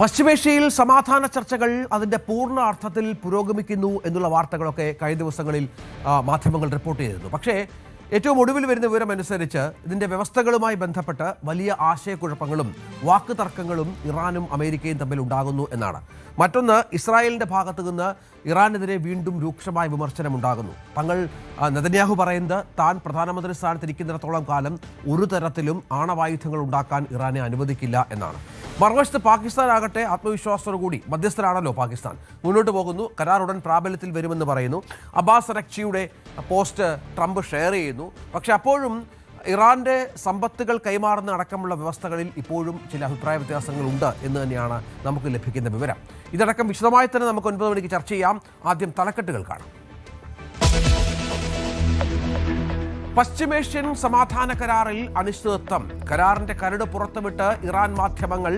പശ്ചിമേഷ്യയിൽ സമാധാന ചർച്ചകൾ അതിന്റെ പൂർണ്ണ അർത്ഥത്തിൽ പുരോഗമിക്കുന്നു എന്നുള്ള വാർത്തകളൊക്കെ കഴിഞ്ഞ ദിവസങ്ങളിൽ മാധ്യമങ്ങൾ റിപ്പോർട്ട് ചെയ്തിരുന്നു. പക്ഷേ ഏറ്റവും ഒടുവിൽ വരുന്ന വിവരമനുസരിച്ച് ഇതിന്റെ വ്യവസ്ഥകളുമായി ബന്ധപ്പെട്ട് വലിയ ആശയക്കുഴപ്പങ്ങളും വാക്കുതർക്കങ്ങളും ഇറാനും അമേരിക്കയും തമ്മിൽ ഉണ്ടാകുന്നു എന്നാണ്. മറ്റൊന്ന്, ഇസ്രായേലിന്റെ ഭാഗത്തു നിന്ന് ഇറാനെതിരെ വീണ്ടും രൂക്ഷമായ വിമർശനം ഉണ്ടാകുന്നു. നെതന്യാഹു പറയുന്നത് താൻ പ്രധാനമന്ത്രി സ്ഥാനത്തിരിക്കുന്നിടത്തോളം കാലം ഒരു തരത്തിലും ആണവായുധങ്ങൾ ഉണ്ടാക്കാൻ ഇറാനെ അനുവദിക്കില്ല എന്നാണ്. മറുവശത്ത് പാകിസ്ഥാൻ ആകട്ടെ ആത്മവിശ്വാസത്തോടുകൂടി, മധ്യസ്ഥരാണല്ലോ പാകിസ്ഥാൻ, മുന്നോട്ട് പോകുന്നു. കരാർ ഉടൻ പ്രാബല്യത്തിൽ വരുമെന്ന് പറയുന്നു. അബ്ബാസ് അരക്ചിയുടെ പോസ്റ്റ് ട്രംപ് ഷെയർ ചെയ്യുന്നു. പക്ഷെ അപ്പോഴും ഇറാന്റെ സമ്പത്തുകൾ കൈമാറുന്ന അടക്കമുള്ള വ്യവസ്ഥകളിൽ ഇപ്പോഴും ചില അഭിപ്രായ വ്യത്യാസങ്ങളുണ്ട് എന്ന് തന്നെയാണ് നമുക്ക് ലഭിക്കുന്ന വിവരം. ഇതടക്കം വിശദമായി തന്നെ നമുക്ക് 9 മണിക്ക് ചർച്ച ചെയ്യാം. ആദ്യം തലക്കെട്ടുകൾ കാണാം. പശ്ചിമേഷ്യൻ സമാധാന കരാറിൽ അനിശ്ചിതത്വം. കരാറിന്റെ കരട് പുറത്തുവിട്ട് ഇറാൻ മാധ്യമങ്ങൾ.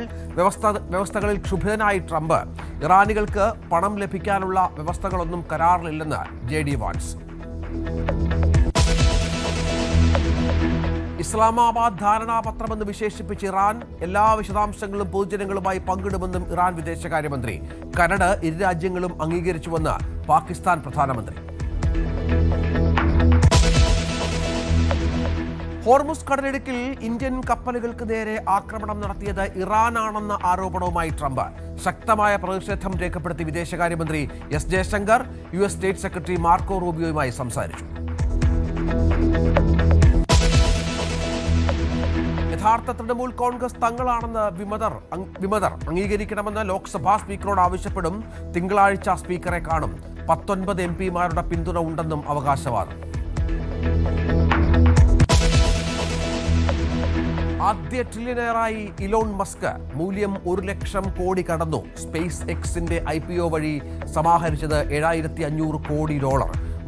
വ്യവസ്ഥകളിൽ ക്ഷുഭിതനായി ട്രംപ്. ഇറാനികൾക്ക് പണം ലഭിക്കാനുള്ള വ്യവസ്ഥകളൊന്നും കരാറിലില്ലെന്ന് JD വാൻസ്. ഇസ്ലാമാബാദ് ധാരണാപത്രമെന്ന് വിശേഷിപ്പിച്ച് ഇറാൻ. എല്ലാ വിശദാംശങ്ങളും പൊതുജനങ്ങളുമായി പങ്കിടുമെന്നും ഇറാൻ വിദേശകാര്യമന്ത്രി. കരട് ഇരു രാജ്യങ്ങളും അംഗീകരിച്ചുവെന്ന് പാകിസ്ഥാൻ പ്രധാനമന്ത്രി. ഹോർമുസ് കടലിടുക്കിൽ ഇന്ത്യൻ കപ്പലുകൾക്ക് നേരെ ആക്രമണം നടത്തിയത് ഇറാനാണെന്ന ആരോപണവുമായി ട്രംപ്. ശക്തമായ പ്രതിഷേധം രേഖപ്പെടുത്തി വിദേശകാര്യമന്ത്രി S. Jaishankar US state secretary Marco റൂബിയോയുമായി സംസാരിച്ചു. യഥാർത്ഥ തൃണമൂൽ കോൺഗ്രസ് തങ്ങളാണെന്ന് വിമതർ അംഗീകരിക്കണമെന്ന് ലോക്സഭാ സ്പീക്കറോട് ആവശ്യപ്പെടും. തിങ്കളാഴ്ച സ്പീക്കറെ കാണും. 19 MP-മാരുടെ പിന്തുണ ഉണ്ടെന്നും അവകാശവാദം. ആദ്യ ട്രില്യണറായി ഇലോൺ മസ്ക്. മൂല്യം 1 ലക്ഷം കോടി കടന്നു. സ്പേസ് എക്സിന്റെ IPO വഴി സമാഹരിച്ചത് $7,500 കോടി.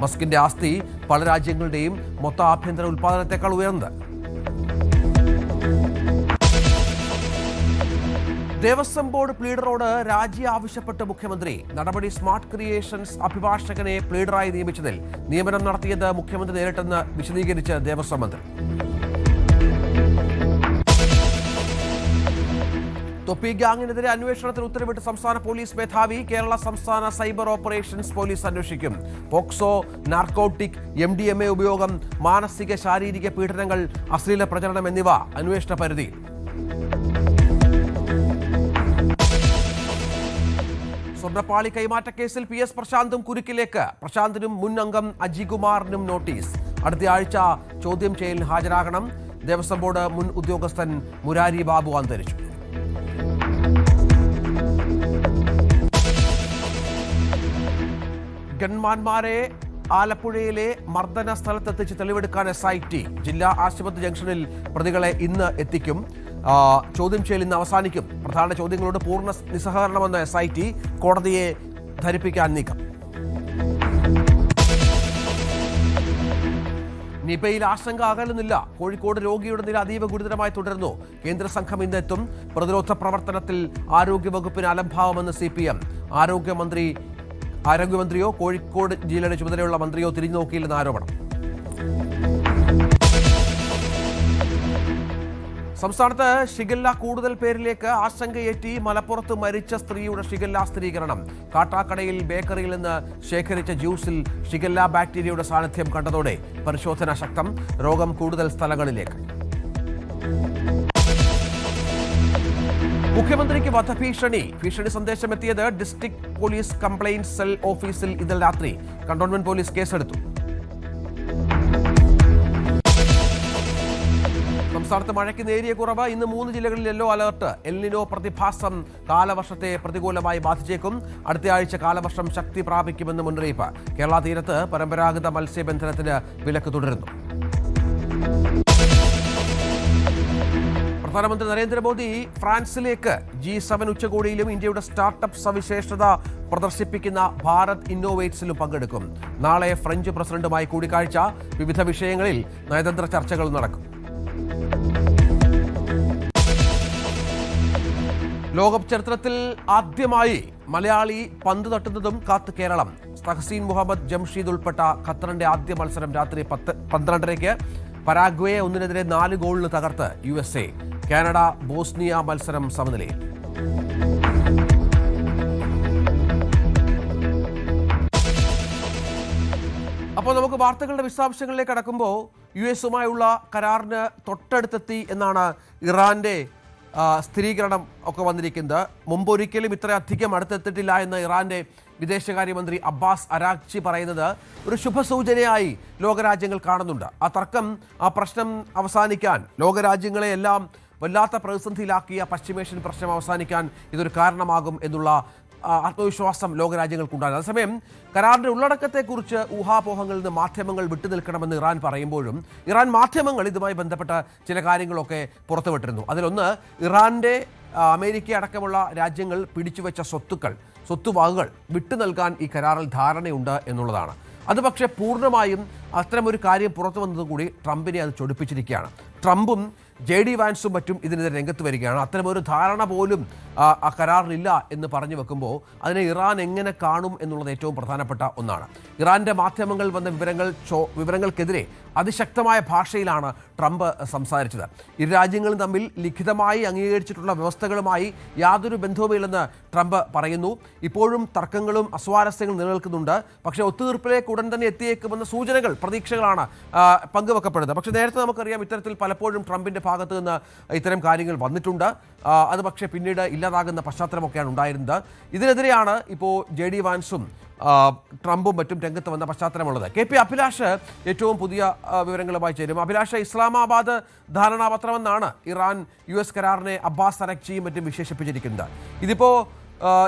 മസ്കിന്റെ ആസ്തി പല രാജ്യങ്ങളുടെയും മൊത്ത ആഭ്യന്തര ഉൽപാദനത്തെക്കാൾ ഉയർന്നത്. ദേവസ്വം ബോർഡ് പ്ലീഡറോട് രാജി ആവശ്യപ്പെട്ട് മുഖ്യമന്ത്രി. നടപടി സ്മാർട്ട് ക്രിയേഷൻസ് അഭിഭാഷകനെ പ്ലീഡറായി നിയമിച്ചതിൽ നിയമനം നടത്തിയത് മുഖ്യമന്ത്രി നേരിട്ടെന്ന് വിശദീകരിച്ച് ദേവസ്വം മന്ത്രി. തൊപ്പി ഗ്യാങ്ങിനെതിരെ അന്വേഷണത്തിന് ഉത്തരവിട്ട് സംസ്ഥാന പോലീസ് മേധാവി. കേരള സംസ്ഥാന സൈബർ ഓപ്പറേഷൻസ് പോലീസ് അന്വേഷിക്കും. പോക്സോ, നാർക്കോട്ടിക്, MDMA ഉപയോഗം, മാനസിക ശാരീരിക പീഡനങ്ങൾ, അശ്ലീല പ്രചരണം എന്നിവ അന്വേഷണ പരിധിയിൽ. സ്വർണ്ണപ്പാളി കൈമാറ്റ കേസിൽ PS പ്രശാന്തും കുരുക്കിലേക്ക്. പ്രശാന്തിനും മുൻ അംഗം അജികുമാറിനും നോട്ടീസ്. അടുത്ത ആഴ്ച ചോദ്യം ചെയ്യലിന് ഹാജരാകണം. ദേവസ്വം ബോർഡ് മുൻ ഉദ്യോഗസ്ഥൻ മുരാരി ബാബു അന്തരിച്ചു. ഗൺമാന്മാരെ ആലപ്പുഴയിലെ മർദ്ദന സ്ഥലത്തെത്തിച്ച് തെളിവെടുക്കാൻ SIT. ജില്ലാ ആശുപത്രി ജംഗ്ഷനിൽ പ്രതികളെ ഇന്ന് എത്തിക്കും. ചോദ്യം ചെയ്യൽ ഇന്ന് അവസാനിക്കും. പ്രധാന ചോദ്യങ്ങളോട് പൂർണ്ണ നിസ്സഹകരണമെന്ന് SIT. കോടതിയെ ധരിപ്പിക്കാൻ നീക്കം. നിപയിൽ ആശങ്ക അകലുന്നില്ല. കോഴിക്കോട് രോഗിയുടെ നില അതീവ ഗുരുതരമായി തുടരുന്നു. കേന്ദ്ര സംഘം ഇന്നെത്തും. പ്രതിരോധ പ്രവർത്തനത്തിൽ ആരോഗ്യവകുപ്പിന് അലംഭാവമെന്ന് CPM. ആരോഗ്യമന്ത്രിയോ കോഴിക്കോട് ജില്ലയുടെ ചുമതലയുള്ള മന്ത്രിയോ തിരിഞ്ഞു നോക്കിയില്ലെന്ന് ആരോപണം. സംസ്ഥാനത്ത് ഷിഗല്ല കൂടുതൽ പേരിലേക്ക്. ആശങ്കയേറ്റി മലപ്പുറത്ത് മരിച്ച സ്ത്രീയുടെ ഷിഗല്ല സ്ഥിരീകരണം. കാട്ടാക്കടയിൽ ബേക്കറിയിൽ നിന്ന് ശേഖരിച്ച ജ്യൂസിൽ ഷിഗല്ല ബാക്ടീരിയയുടെ സാന്നിധ്യം കണ്ടതോടെ പരിശോധന ശക്തം. രോഗം കൂടുതൽ സ്ഥലങ്ങളിലേക്ക്. മുഖ്യമന്ത്രിക്ക് വധഭീഷണി. ഭീഷണി സന്ദേശമെത്തിയത് ഡിസ്ട്രിക്ട് പോലീസ് കംപ്ലയിന്റ് സെൽ ഓഫീസിൽ ഇന്നലെ രാത്രി. കന്റോൺമെന്റ് പോലീസ് കേസെടുത്തു. സംസ്ഥാനത്ത് മഴയ്ക്ക് നേരിയ കുറവ്. ഇന്ന് 3 ജില്ലകളിൽ യെല്ലോ അലർട്ട്. എൽനിനോ പ്രതിഭാസം കാലവർഷത്തെ പ്രതികൂലമായി ബാധിച്ചേക്കും. അടുത്ത ആഴ്ച കാലവർഷം ശക്തി പ്രാപിക്കുമെന്ന് മുന്നറിയിപ്പ്. കേരള തീരത്ത് പരമ്പരാഗത മത്സ്യബന്ധനത്തിന് വിലക്ക് തുടരുന്നു. പ്രധാനമന്ത്രി നരേന്ദ്രമോദി ഫ്രാൻസിലേക്ക്. G7 ഉച്ചകോടിയിലും ഇന്ത്യയുടെ സ്റ്റാർട്ടപ്പ് സവിശേഷത പ്രദർശിപ്പിക്കുന്ന ഭാരത് ഇന്നോവേറ്റ്സിലും പങ്കെടുക്കും. നാളെ ഫ്രഞ്ച് പ്രസിഡന്റുമായി കൂടിക്കാഴ്ച. വിവിധ വിഷയങ്ങളിൽ നയതന്ത്ര ചർച്ചകൾ നടക്കും. ലോകകപ്പ് ചരിത്രത്തിൽ ആദ്യമായി മലയാളി പന്ത് തട്ടുന്നതും കാത്ത് കേരളം. തഹസീൻ മുഹമ്മദ് ജംഷീദ് ഉൾപ്പെട്ട ഖത്തറിന്റെ ആദ്യ മത്സരം രാത്രി 12:30. പരാഗ്വയെ 1-4 ഗോളിന് തകർത്ത് USA. കാനഡ ബോസ്നിയ മത്സരം സമനിലയിൽ. അപ്പോൾ നമുക്ക് വാർത്തകളുടെ വിശദാംശങ്ങളിലേക്ക് കടക്കുമ്പോൾ US-ഉമായുള്ള കരാറിന് തൊട്ടടുത്തെത്തി എന്നാണ് ഇറാന്റെ സ്ഥിരീകരണം ഒക്കെ വന്നിരിക്കുന്നത്. മുമ്പൊരിക്കലും ഇത്രയധികം അടുത്തെത്തിയിട്ടില്ല എന്ന് ഇറാന്റെ വിദേശകാര്യമന്ത്രി അബ്ബാസ് അരാഗ്ചി പറയുന്നത് ഒരു ശുഭസൂചനയായി ലോകരാജ്യങ്ങൾ കാണുന്നുണ്ട്. ആ തർക്കം, ആ പ്രശ്നം അവസാനിക്കാൻ, ലോകരാജ്യങ്ങളെയെല്ലാം വല്ലാത്ത പ്രതിസന്ധിയിലാക്കിയ പശ്ചിമേഷ്യൻ പ്രശ്നം അവസാനിക്കാൻ ഇതൊരു കാരണമാകും എന്നുള്ള ആത്മവിശ്വാസം ലോകരാജ്യങ്ങൾക്കുണ്ടാകും. അതേസമയം കരാറിന്റെ ഉള്ളടക്കത്തെക്കുറിച്ച് ഊഹാപോഹങ്ങളിൽ നിന്ന് മാധ്യമങ്ങൾ വിട്ടുനിൽക്കണമെന്ന് ഇറാൻ പറയുമ്പോഴും ഇറാൻ മാധ്യമങ്ങൾ ഇതുമായി ബന്ധപ്പെട്ട ചില കാര്യങ്ങളൊക്കെ പുറത്തുവിട്ടിരുന്നു. അതിലൊന്ന്, ഇറാന്റെ അമേരിക്ക അടക്കമുള്ള രാജ്യങ്ങൾ പിടിച്ചുവെച്ച സ്വത്തുവകകൾ വിട്ടു നൽകാൻ ഈ കരാറിൽ ധാരണയുണ്ട് എന്നുള്ളതാണ്. അത് പക്ഷേ പൂർണ്ണമായും അത്തരമൊരു കാര്യം പുറത്തു വന്നതും കൂടി ട്രംപിനെ അത് ചൊടിപ്പിച്ചിരിക്കുകയാണ്. ട്രംപും JD വാൻസും മറ്റും ഇതിനെതിരെ രംഗത്ത് വരികയാണ്. അത്തരമൊരു ധാരണ പോലും ആ കരാറിലില്ല എന്ന് പറഞ്ഞു വെക്കുമ്പോൾ അതിനെ ഇറാൻ എങ്ങനെ കാണും എന്നുള്ളത് ഏറ്റവും പ്രധാനപ്പെട്ട ഒന്നാണ്. ഇറാന്റെ മാധ്യമങ്ങൾ വന്ന വിവരങ്ങൾക്കെതിരെ അതിശക്തമായ ഭാഷയിലാണ് ട്രംപ് സംസാരിച്ചത്. ഇരു രാജ്യങ്ങളും തമ്മിൽ ലിഖിതമായി അംഗീകരിച്ചിട്ടുള്ള വ്യവസ്ഥകളുമായി യാതൊരു ബന്ധവുമില്ലെന്ന് ട്രംപ് പറയുന്നു. ഇപ്പോഴും തർക്കങ്ങളും അസ്വാരസ്യങ്ങളും നിലനിൽക്കുന്നുണ്ട്. പക്ഷേ ഒത്തുതീർപ്പിലേക്ക് ഉടൻ തന്നെ എത്തിയേക്കുമെന്ന സൂചനകൾ, പ്രതീക്ഷകളാണ് പങ്കുവെക്കപ്പെടുന്നത്. പക്ഷേ നേരത്തെ നമുക്കറിയാം ഇത്തരത്തിൽ പലപ്പോഴും ട്രംപിന്റെ ഭാഗത്ത് നിന്ന് ഇത്തരം കാര്യങ്ങൾ വന്നിട്ടുണ്ട്. അത് പക്ഷേ പിന്നീട് ഇല്ലാതാകുന്ന പശ്ചാത്തലമൊക്കെയാണ് ഉണ്ടായിരുന്നത്. ഇതിനെതിരെയാണ് ഇപ്പോൾ JD വാൻസും ട്രംപും മറ്റും രംഗത്ത് വന്ന പശ്ചാത്തലമുള്ളത്. KP അഭിലാഷ് ഏറ്റവും പുതിയ വിവരങ്ങളുമായി ചേരും. അഭിലാഷ്, ഇസ്ലാമാബാദ് ധാരണാപത്രമെന്നാണ് ഇറാൻ US കരാറിനെ അബ്ബാസ് അരാഗ്ചിയും മറ്റും വിശേഷിപ്പിച്ചിരിക്കുന്നത്. ഇതിപ്പോൾ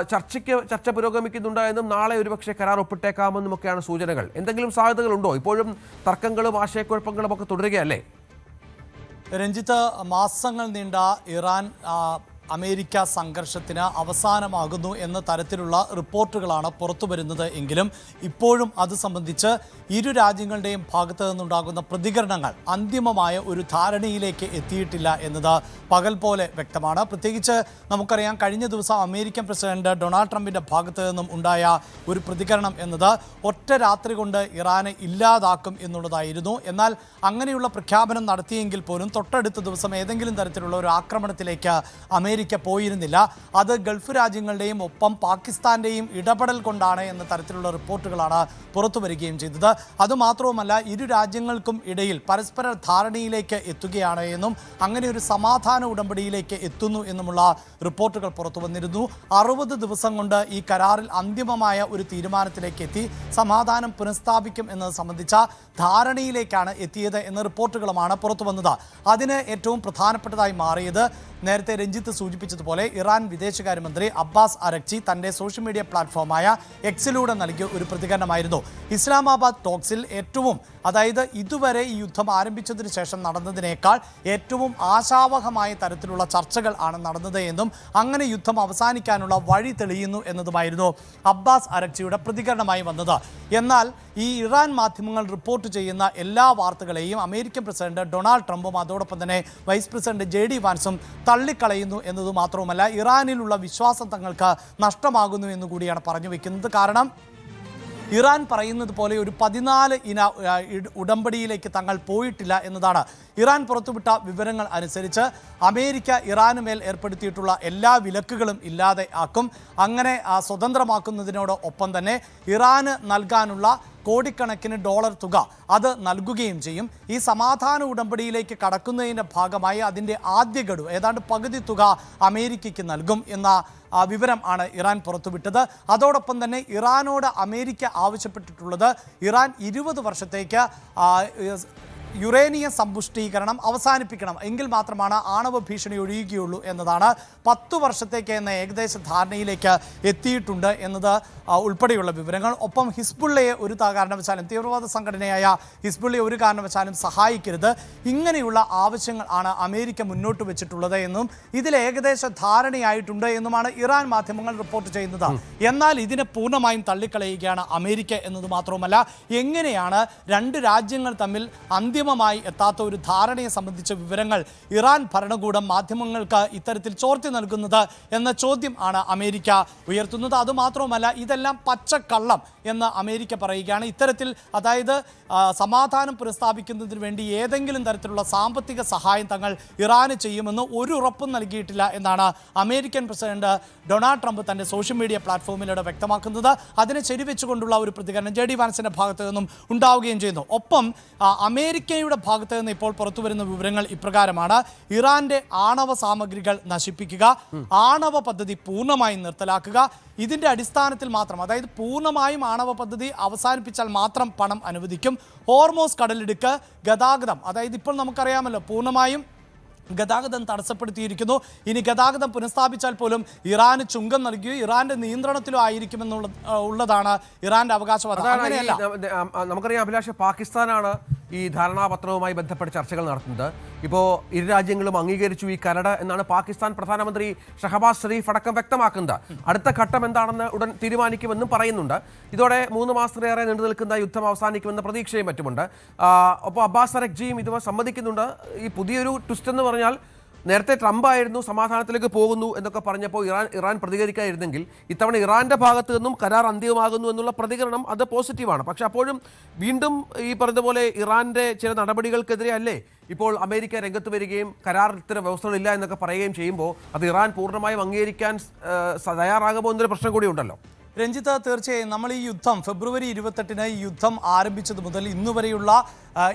ചർച്ച പുരോഗമിക്കുന്നുണ്ട് എന്നും നാളെ ഒരുപക്ഷെ കരാർ ഒപ്പിട്ടേക്കാമെന്നുമൊക്കെയാണ് സൂചനകൾ. എന്തെങ്കിലും സാധ്യതകളുണ്ടോ? ഇപ്പോഴും തർക്കങ്ങളും ആശയക്കുഴപ്പങ്ങളും ഒക്കെ തുടരുകയല്ലേ? രഞ്ജിത്ത്, മാസങ്ങൾ നീണ്ട ഇറാൻ അമേരിക്ക സംഘർഷത്തിന് അവസാനമാകുന്നു എന്ന തരത്തിലുള്ള റിപ്പോർട്ടുകളാണ് പുറത്തു വരുന്നത് എങ്കിലും ഇപ്പോഴും അത് സംബന്ധിച്ച് ഇരു രാജ്യങ്ങളുടെയും ഭാഗത്തു നിന്നുണ്ടാകുന്ന പ്രതികരണങ്ങൾ അന്തിമമായ ഒരു ധാരണയിലേക്ക് എത്തിയിട്ടില്ല എന്നത് പകൽ പോലെ വ്യക്തമാണ്. പ്രത്യേകിച്ച് നമുക്കറിയാം, കഴിഞ്ഞ ദിവസം അമേരിക്കൻ പ്രസിഡന്റ് ഡൊണാൾഡ് ട്രംപിൻ്റെ ഭാഗത്തു നിന്നും ഉണ്ടായ ഒരു പ്രതികരണം എന്നത് ഒറ്റ രാത്രി കൊണ്ട് ഇറാനെ ഇല്ലാതാക്കും എന്നുള്ളതായിരുന്നു. എന്നാൽ അങ്ങനെയുള്ള പ്രഖ്യാപനം നടത്തിയെങ്കിൽ പോലും തൊട്ടടുത്ത ദിവസം ഏതെങ്കിലും തരത്തിലുള്ള ഒരു ആക്രമണത്തിലേക്ക് അമേരിക്ക പോയിരുന്നില്ല. അത് ഗൾഫ് രാജ്യങ്ങളുടെയും ഒപ്പം പാകിസ്ഥാന്റെയും ഇടപെടൽ കൊണ്ടാണ് എന്ന തരത്തിലുള്ള റിപ്പോർട്ടുകളാണ് പുറത്തു വരികയും ചെയ്തത്. അതുമാത്രവുമല്ല, ഇരു രാജ്യങ്ങൾക്കും ഇടയിൽ പരസ്പര ധാരണയിലേക്ക് എത്തുകയാണ് എന്നും അങ്ങനെ ഒരു സമാധാന ഉടമ്പടിയിലേക്ക് എത്തുന്നു എന്നുമുള്ള റിപ്പോർട്ടുകൾ പുറത്തു വന്നിരുന്നു. 60 ദിവസം കൊണ്ട് ഈ കരാറിൽ അന്തിമമായ ഒരു തീരുമാനത്തിലേക്ക് എത്തി സമാധാനം പുനഃസ്ഥാപിക്കും എന്നത് സംബന്ധിച്ച ധാരണയിലേക്കാണ് എത്തിയത് എന്ന റിപ്പോർട്ടുകളുമാണ് പുറത്തു വന്നത്. അതിന് ഏറ്റവും പ്രധാനപ്പെട്ടതായി മാറിയത് നേരത്തെ രഞ്ജിത്ത് സൂചിപ്പിച്ചതുപോലെ ഇറാൻ വിദേശകാര്യമന്ത്രി അബ്ബാസ് അരാഗ്ചി തൻ്റെ സോഷ്യൽ മീഡിയ പ്ലാറ്റ്ഫോമായ എക്സിലൂടെ നൽകിയ ഒരു പ്രതികരണമായിരുന്നു. ഇസ്ലാമാബാദ് ടോക്സിൽ ഏറ്റവും, അതായത് ഇതുവരെ ഈ യുദ്ധം ആരംഭിച്ചതിന് ശേഷം നടന്നതിനേക്കാൾ ഏറ്റവും ആശാവഹമായ തരത്തിലുള്ള ചർച്ചകൾ ആണ് നടന്നത് എന്നും അങ്ങനെ യുദ്ധം അവസാനിക്കാനുള്ള വഴി തെളിയുന്നു എന്നതുമായിരുന്നു അബ്ബാസ് അരാഗ്ചിയുടെ പ്രതികരണമായി വന്നത്. എന്നാൽ ഈ ഇറാൻ മാധ്യമങ്ങൾ റിപ്പോർട്ട് ചെയ്യുന്ന എല്ലാ വാർത്തകളെയും അമേരിക്കൻ പ്രസിഡന്റ് ഡൊണാൾഡ് ട്രംപും അതോടൊപ്പം തന്നെ വൈസ് പ്രസിഡന്റ് JD വാൻസും തള്ളിക്കളയുന്നു എന്നത് മാത്രവുമല്ല, ഇറാനിലുള്ള വിശ്വാസം തങ്ങൾക്ക് നഷ്ടമാകുന്നു എന്ന് കൂടിയാണ് പറഞ്ഞു വെക്കുന്നത്. കാരണം ഇറാൻ പറയുന്നത് പോലെ ഒരു 14 ഇന ഉടമ്പടിയിലേക്ക് തങ്ങൾ പോയിട്ടില്ല എന്നതാണ്. ഇറാൻ പുറത്തുവിട്ട വിവരങ്ങൾ അനുസരിച്ച് അമേരിക്ക ഇറാന് മേൽ ഏർപ്പെടുത്തിയിട്ടുള്ള എല്ലാ വിലക്കുകളും ഇല്ലാതെ ആക്കും. അങ്ങനെ സ്വതന്ത്രമാക്കുന്നതിനോടൊപ്പം തന്നെ ഇറാന് നൽകാനുള്ള കോടിക്കണക്കിന് ഡോളർ തുക അത് നൽകുകയും ചെയ്യും. ഈ സമാധാന ഉടമ്പടിയിലേക്ക് കടക്കുന്നതിൻ്റെ ഭാഗമായി അതിൻ്റെ ആദ്യ ഗഡു ഏതാണ്ട് പകുതി തുക അമേരിക്കയ്ക്ക് നൽകും എന്ന വിവരം ആണ് ഇറാൻ പുറത്തുവിട്ടത്. അതോടൊപ്പം തന്നെ ഇറാനോട് അമേരിക്ക ആവശ്യപ്പെട്ടിട്ടുള്ളത് ഇറാൻ 20 വർഷത്തേക്ക് യുറേനിയം സമ്പുഷ്ടീകരണം അവസാനിപ്പിക്കണം, എങ്കിൽ മാത്രമാണ് ആണവ ഭീഷണി ഒഴിയുകയുള്ളൂ എന്നതാണ്. 10 വർഷത്തേക്ക് എന്ന ഏകദേശ ധാരണയിലേക്ക് എത്തിയിട്ടുണ്ട് എന്നത് ഉൾപ്പെടെയുള്ള വിവരങ്ങൾ. ഒപ്പം ഹിസ്ബുള്ളയെ ഒരു കാരണവശാലും, തീവ്രവാദ സംഘടനയായ ഹിസ്ബുള്ളയെ ഒരു കാരണവശാലും സഹായിക്കരുത്, ഇങ്ങനെയുള്ള ആവശ്യങ്ങൾ ആണ് അമേരിക്ക മുന്നോട്ട് വെച്ചിട്ടുള്ളത് എന്നും ഇതിൽ ഏകദേശ ധാരണയായിട്ടുണ്ട് എന്നുമാണ് ഇറാൻ മാധ്യമങ്ങൾ റിപ്പോർട്ട് ചെയ്യുന്നത്. എന്നാൽ ഇതിനെ പൂർണ്ണമായും തള്ളിക്കളയുകയാണ് അമേരിക്ക എന്നത് മാത്രവുമല്ല, എങ്ങനെയാണ് രണ്ട് രാജ്യങ്ങൾ തമ്മിൽ അന്തിമ അന്തിമമായി എത്താത്ത ഒരു ധാരണയെ സംബന്ധിച്ച വിവരങ്ങൾ ഇറാൻ ഭരണകൂടം മാധ്യമങ്ങൾക്ക് ഇത്തരത്തിൽ ചോർത്തി നൽകുന്നത് എന്ന ചോദ്യം ആണ് അമേരിക്ക ഉയർത്തുന്നത്. അതുമാത്രവുമല്ല, ഇതെല്ലാം പച്ചക്കള്ളം എന്ന് അമേരിക്ക പറയുകയാണ്. ഇത്തരത്തിൽ അതായത് സമാധാനം പുനഃസ്ഥാപിക്കുന്നതിന് വേണ്ടി ഏതെങ്കിലും തരത്തിലുള്ള സാമ്പത്തിക സഹായം തങ്ങൾ ഇറാന് ചെയ്യുമെന്ന് ഒരു ഉറപ്പും നൽകിയിട്ടില്ല എന്നാണ് അമേരിക്കൻ പ്രസിഡന്റ് ഡൊണാൾഡ് ട്രംപ് തന്റെ സോഷ്യൽ മീഡിയ പ്ലാറ്റ്ഫോമിലൂടെ വ്യക്തമാക്കുന്നത്. അതിനെ ശരിവെച്ചുകൊണ്ടുള്ള ഒരു പ്രതികരണം JD വാൻസിന്റെ ഭാഗത്ത് നിന്നും ഉണ്ടാവുകയും ചെയ്യുന്നു. ഒപ്പം അമേരിക്കയുടെ ഭാഗത്ത് നിന്ന് ഇപ്പോൾ പുറത്തുവരുന്ന വിവരങ്ങൾ ഇപ്രകാരമാണ്: ഇറാന്റെ ആണവ സാമഗ്രികൾ നശിപ്പിക്കുക, ആണവ പദ്ധതി പൂർണ്ണമായും നിർത്തലാക്കുക, ഇതിന്റെ അടിസ്ഥാനത്തിൽ മാത്രം, അതായത് പൂർണ്ണമായും ആണവ പദ്ധതി അവസാനിപ്പിച്ചാൽ മാത്രം പണം അനുവദിക്കും, ഹോർമോസ് കടലിടുക്ക് ഗതാഗതം, അതായത് ഇപ്പോൾ നമുക്കറിയാമല്ലോ പൂർണ്ണമായും ഗതാഗതം തടസ്സപ്പെടുത്തിയിരിക്കുന്നു. ഇനി ഗതാഗതം പുനഃസ്ഥാപിച്ചാൽ പോലും ഇറാന് ചുങ്കം നൽകുകയോ ഇറാന്റെ നിയന്ത്രണത്തിലോ ആയിരിക്കുമെന്നുള്ളതാണ് ഇറാന്റെ അവകാശവാദം. അങ്ങനെയല്ല, നമുക്കറിയാം അഭിലാഷ്, പാകിസ്ഥാനാണ് ഈ ധാരണാപത്രവുമായി ബന്ധപ്പെട്ട് ചർച്ചകൾ നടത്തുന്നത്. ഇപ്പോൾ ഇരു രാജ്യങ്ങളും അംഗീകരിച്ചു ഈ കരട് എന്നാണ് പാകിസ്ഥാൻ പ്രധാനമന്ത്രി ഷഹബാസ് ഷെരീഫ് അടക്കം വ്യക്തമാക്കുന്നത്. അടുത്ത ഘട്ടം എന്താണെന്ന് ഉടൻ തീരുമാനിക്കുമെന്നും പറയുന്നുണ്ട്. ഇതോടെ 3 മാസത്തിലേറെ നീണ്ടു നിൽക്കുന്ന യുദ്ധം അവസാനിക്കുമെന്ന പ്രതീക്ഷയും മറ്റുമുണ്ട്. ഒപ്പം അബ്ബാസ് അരക്ജിയും ഇത് സമ്മതിക്കുന്നുണ്ട്. ഈ പുതിയൊരു ട്വിസ്റ്റ് എന്ന് പറഞ്ഞാൽ, നേരത്തെ ട്രംപ് ആയിരുന്നു സമാധാനത്തിലേക്ക് പോകുന്നു എന്നൊക്കെ പറഞ്ഞപ്പോൾ ഇറാൻ പ്രതികരിക്കാതിരുന്നെങ്കിൽ ഇത്തവണ ഇറാന്റെ ഭാഗത്തു നിന്നും കരാർ അന്തിമമാകുന്നു എന്നുള്ള പ്രതികരണം അത് പോസിറ്റീവാണ്. പക്ഷെ അപ്പോഴും വീണ്ടും ഈ പറഞ്ഞതുപോലെ ഇറാന്റെ ചില നടപടികൾക്കെതിരെ അല്ലേ ഇപ്പോൾ അമേരിക്ക രംഗത്ത് വരികയും കരാർ ഇത്തരം വ്യവസ്ഥകളില്ല എന്നൊക്കെ പറയുകയും ചെയ്യുമ്പോൾ അത് ഇറാൻ പൂർണ്ണമായും അംഗീകരിക്കാൻ തയ്യാറാകുമോ എന്നൊരു പ്രശ്നം കൂടി ഉണ്ടല്ലോ. രഞ്ജിത്ത്, തീർച്ചയായും നമ്മൾ ഈ യുദ്ധം ഫെബ്രുവരി 28-ന് ഈ യുദ്ധം ആരംഭിച്ചത് മുതൽ ഇന്നുവരെയുള്ള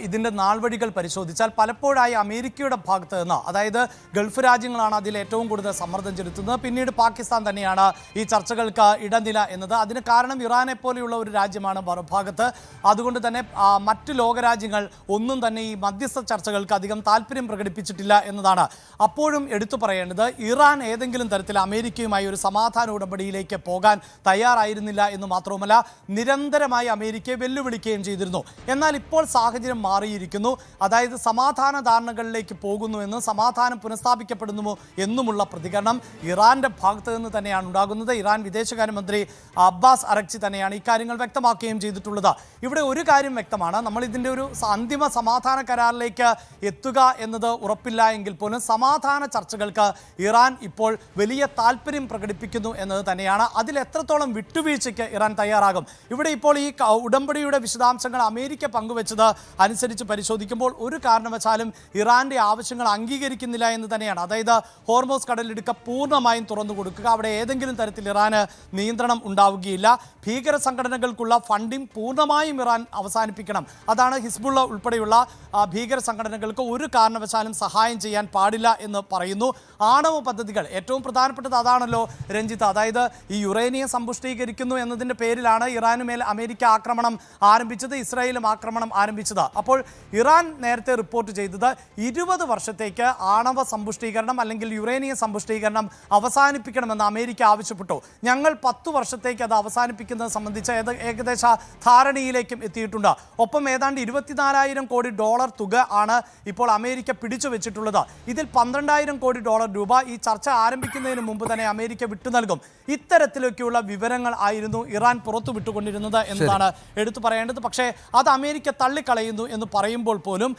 ഇതിൻ്റെ നാൾവഴികൾ പരിശോധിച്ചാൽ പലപ്പോഴായി അമേരിക്കയുടെ ഭാഗത്ത് നിന്ന്, അതായത് ഗൾഫ് രാജ്യങ്ങളാണ് അതിൽ ഏറ്റവും കൂടുതൽ സമ്മർദ്ദം ചെലുത്തുന്നത്. പിന്നീട് പാകിസ്ഥാൻ തന്നെയാണ് ഈ ചർച്ചകൾക്ക് ഇടനില എന്നത്. അതിന് കാരണം ഇറാനെ പോലെയുള്ള ഒരു രാജ്യമാണ് മറുഭാഗത്ത്. അതുകൊണ്ട് തന്നെ മറ്റ് ലോകരാജ്യങ്ങൾ ഒന്നും തന്നെ ഈ മധ്യസ്ഥ ചർച്ചകൾക്ക് അധികം താല്പര്യം പ്രകടിപ്പിച്ചിട്ടില്ല എന്നതാണ്. അപ്പോഴും എടുത്തു പറയേണ്ടത്, ഇറാൻ ഏതെങ്കിലും തരത്തിൽ അമേരിക്കയുമായി ഒരു സമാധാന ഉടമ്പടിയിലേക്ക് പോകാൻ തയ്യാറായിരുന്നില്ല എന്ന് മാത്രവുമല്ല, നിരന്തരമായി അമേരിക്കയെ വെല്ലുവിളിക്കുകയും ചെയ്തിരുന്നു. എന്നാൽ ഇപ്പോൾ സാഹചര്യം മാറിയിരിക്കുന്നു. അതായത് സമാധാന ധാരണകളിലേക്ക് പോകുന്നുവെന്ന്, സമാധാനം പുനഃസ്ഥാപിക്കപ്പെടുന്നുമോ എന്നുമുള്ള പ്രതികരണം ഇറാന്റെ ഭാഗത്ത് നിന്ന് തന്നെയാണ് ഉണ്ടാകുന്നത്. ഇറാൻ വിദേശകാര്യമന്ത്രി അബ്ബാസ് അരക്ചി തന്നെയാണ് ഇക്കാര്യങ്ങൾ വ്യക്തമാക്കുകയും ചെയ്തിട്ടുള്ളത്. ഇവിടെ ഒരു കാര്യം വ്യക്തമാണ്, നമ്മൾ ഇതിൻ്റെ ഒരു അന്തിമ സമാധാന കരാറിലേക്ക് എത്തുക എന്നത് ഉറപ്പില്ല എങ്കിൽ പോലും സമാധാന ചർച്ചകൾക്ക് ഇറാൻ ഇപ്പോൾ വലിയ താല്പര്യം പ്രകടിപ്പിക്കുന്നു എന്നത് തന്നെയാണ്. അതിൽ എത്രത്തോളം വിട്ടുവീഴ്ചയ്ക്ക് ഇറാൻ തയ്യാറാകും? ഇവിടെ ഇപ്പോൾ ഈ ഉടമ്പടിയുടെ വിശദാംശങ്ങൾ അമേരിക്ക പങ്കുവച്ചത് അനുസരിച്ച് പരിശോധിക്കുമ്പോൾ ഒരു കാരണവശാലും ഇറാന്റെ ആവശ്യങ്ങൾ അംഗീകരിക്കുന്നില്ല എന്ന് തന്നെയാണ്. അതായത് ഹോർമോസ് കടലിടുക്ക് പൂർണ്ണമായും തുറന്നു കൊടുക്കുക, അവിടെ ഏതെങ്കിലും തരത്തിൽ ഇറാന് നിയന്ത്രണം ഉണ്ടാവുകയില്ല, ഭീകര സംഘടനകൾക്കുള്ള ഫണ്ടിംഗ് പൂർണ്ണമായും ഇറാൻ അവസാനിപ്പിക്കണം, അതാണ് ഹിസ്ബുള്ള ഉൾപ്പെടെയുള്ള ഭീകര സംഘടനകൾക്ക് ഒരു കാരണവശാലും സഹായം ചെയ്യാൻ പാടില്ല എന്ന് പറയുന്നു. ആണവ പദ്ധതികൾ ഏറ്റവും പ്രധാനപ്പെട്ടത് അതാണല്ലോ രഞ്ജിത്ത്. അതായത് ഈ യുറേനിയം സമ്പുഷ്ടീകരിക്കുന്നു എന്നതിൻ്റെ പേരിലാണ് ഇറാനുമേൽ അമേരിക്ക ആക്രമണം ആരംഭിച്ചത്, ഇസ്രായേലും ആക്രമണം ആരംഭിച്ചത്. അപ്പോൾ ഇറാൻ നേരത്തെ റിപ്പോർട്ട് ചെയ്തത് 20 വർഷത്തേക്ക് ആണവ സമ്പുഷ്ടീകരണം അല്ലെങ്കിൽ യുറേനിയം സമ്പുഷ്ടീകരണം അവസാനിപ്പിക്കണമെന്ന് അമേരിക്ക ആവശ്യപ്പെട്ടു. ഞങ്ങൾ 10 വർഷത്തേക്ക് അത് അവസാനിപ്പിക്കുന്നത് സംബന്ധിച്ച് ഏകദേശ ധാരണയിലേക്കും എത്തിയിട്ടുണ്ട്. ഒപ്പം ഏതാണ്ട് $24,000 കോടി തുക ആണ് ഇപ്പോൾ അമേരിക്ക പിടിച്ചു വെച്ചിട്ടുള്ളത്. ഇതിൽ $12,000 കോടി രൂപ ഈ ചർച്ച ആരംഭിക്കുന്നതിന് മുമ്പ് തന്നെ അമേരിക്ക വിട്ടു നൽകും. ഇത്തരത്തിലൊക്കെയുള്ള വിവരങ്ങൾ ആയിരുന്നു ഇറാൻ പുറത്തു വിട്ടുകൊണ്ടിരുന്നത് എന്നതാണ് എടുത്തു പറയേണ്ടത്. പക്ഷേ അത് അമേരിക്ക തള്ളിക്കളയുന്നു എന്ന് പറയുമ്പോൾ പോലും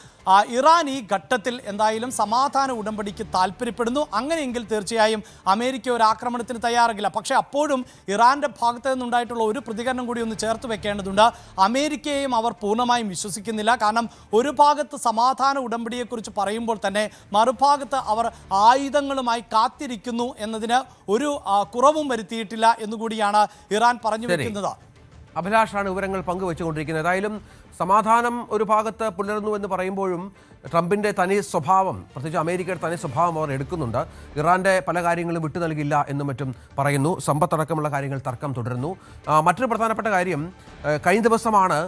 ഇറാൻ ഈ ഘട്ടത്തിൽ എന്തായാലും സമാധാന ഉടമ്പടിക്ക് താല്പര്യപ്പെടുന്നു. അങ്ങനെയെങ്കിൽ തീർച്ചയായും അമേരിക്ക ഒരു ആക്രമണത്തിന് തയ്യാറാകില്ല. പക്ഷേ അപ്പോഴും ഇറാന്റെ ഭാഗത്ത് നിന്നുണ്ടായിട്ടുള്ള ഒരു പ്രതികരണം കൂടി ഒന്ന് ചേർത്ത് വെക്കേണ്ടതുണ്ട്. അമേരിക്കയെയും അവർ പൂർണ്ണമായും വിശ്വസിക്കുന്നില്ല. കാരണം ഒരു ഭാഗത്ത് സമാധാന ഉടമ്പടിയെക്കുറിച്ച് പറയുമ്പോൾ തന്നെ മറുഭാഗത്ത് അവർ ആയുധങ്ങളുമായി കാത്തിരിക്കുന്നു എന്നതിന് ഒരു കുറവും വരുത്തിയിട്ടില്ല എന്നുകൂടിയാണ് ഇറാൻ പറഞ്ഞു വെക്കുന്നത്. അഭിലാഷാണ് വിവരങ്ങൾ പങ്കുവെച്ചുകൊണ്ടിരിക്കുന്നത്. ഏതായാലും സമാധാനം ഒരു ഭാഗത്ത് പുലർന്നു എന്ന് പറയുമ്പോഴും ട്രംപിൻ്റെ തനി സ്വഭാവം, പ്രത്യേകിച്ച് അമേരിക്കയുടെ തനി സ്വഭാവം അവർ എടുക്കുന്നുണ്ട്. ഇറാൻ്റെ പല കാര്യങ്ങളും വിട്ടു നൽകില്ല എന്നും മറ്റും പറയുന്നു. സമ്പത്തടക്കമുള്ള കാര്യങ്ങൾ തർക്കം തുടരുന്നു. മറ്റൊരു പ്രധാനപ്പെട്ട കാര്യം, കഴിഞ്ഞ ദിവസമാണ്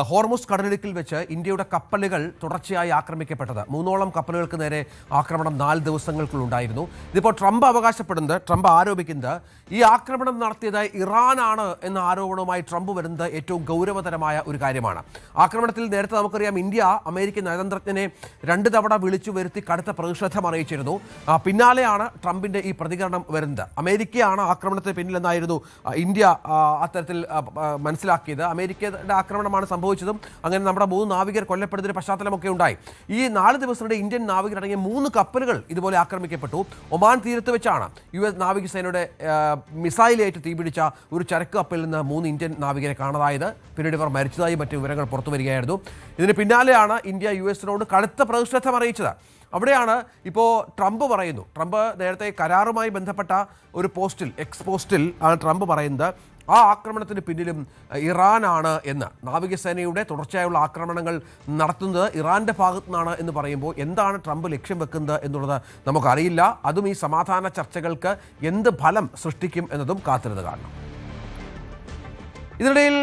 ഹോർമുസ് കടലിടുക്കിൽ വെച്ച് ഇന്ത്യയുടെ കപ്പലുകൾ തുടർച്ചയായി ആക്രമിക്കപ്പെട്ടത്. 3ഓളം കപ്പലുകൾക്ക് നേരെ ആക്രമണം 4 ദിവസങ്ങൾക്കുള്ളുണ്ടായിരുന്നു. ഇതിപ്പോൾ ട്രംപ് ആരോപിക്കുന്നത് ഈ ആക്രമണം നടത്തിയത് ഇറാനാണ് എന്ന ആരോപണവുമായി ട്രംപ് വരുന്നത് ഏറ്റവും ഗൗരവതരമായ ഒരു കാര്യമാണ്. ആക്രമണത്തിൽ നേരത്തെ നമുക്കറിയാം, ഇന്ത്യ അമേരിക്കൻ നയതന്ത്രജ്ഞനെ 2 തവണ വിളിച്ചു വരുത്തി കടുത്ത പ്രതിഷേധം അറിയിച്ചിരുന്നു. പിന്നാലെയാണ് ട്രംപിൻ്റെ ഈ പ്രതികരണം വരുന്നത്. അമേരിക്കയാണ് ആക്രമണത്തിന് പിന്നിലെന്നായിരുന്നു ഇന്ത്യ അത്തരത്തിൽ മനസ്സിലാക്കിയത്. അമേരിക്കയുടെ ആക്രമണമാണ് സംഭവിച്ചതും അങ്ങനെ നമ്മുടെ 3 നാവികർ കൊല്ലപ്പെടുന്നതിന് പശ്ചാത്തലമൊക്കെ ഉണ്ടായി. ഈ 4 ദിവസത്തിനിടെ ഇന്ത്യൻ നാവികരടങ്ങിയ 3 കപ്പലുകൾ ഇതുപോലെ ആക്രമിക്കപ്പെട്ടു. ഒമാൻ തീരത്ത് വെച്ചാണ് US നാവികസേനയുടെ മിസൈലേറ്റ് തീപിടിച്ച ഒരു ചരക്ക് കപ്പലിൽ നിന്ന് 3 ഇന്ത്യൻ നാവികരെ കാണാതായത്. പിന്നീട് ഇവർ മരിച്ചതായി മറ്റു വിവരങ്ങൾ പുറത്തു വരികയായിരുന്നു. ഇതിന് പിന്നാലെയാണ് ഇന്ത്യ US-നോട് കടുത്ത പ്രതിഷേധം അറിയിച്ചത്. അവിടെയാണ് ഇപ്പോൾ ട്രംപ് പറയുന്നു. ട്രംപ് നേരത്തെ കരാറുമായി ബന്ധപ്പെട്ട ഒരു പോസ്റ്റിൽ പോസ്റ്റിൽ ആണ് ട്രംപ് പറയുന്നത് ആ ആക്രമണത്തിന് പിന്നിലും ഇറാനാണ് എന്ന്. നാവികസേനയുടെ തുടർച്ചയായുള്ള ആക്രമണങ്ങൾ നടത്തുന്നത് ഇറാന്റെ ഭാഗത്തു നിന്നാണ് എന്ന് പറയുമ്പോൾ എന്താണ് ട്രംപ് ലക്ഷ്യം വെക്കുന്നത് എന്നുള്ളത് നമുക്കറിയില്ല. അതും ഈ സമാധാന ചർച്ചകൾക്ക് എന്ത് ഫലം സൃഷ്ടിക്കും എന്നതും കാത്തിരുന്ന് കാണണം. ഇതിനിടയിൽ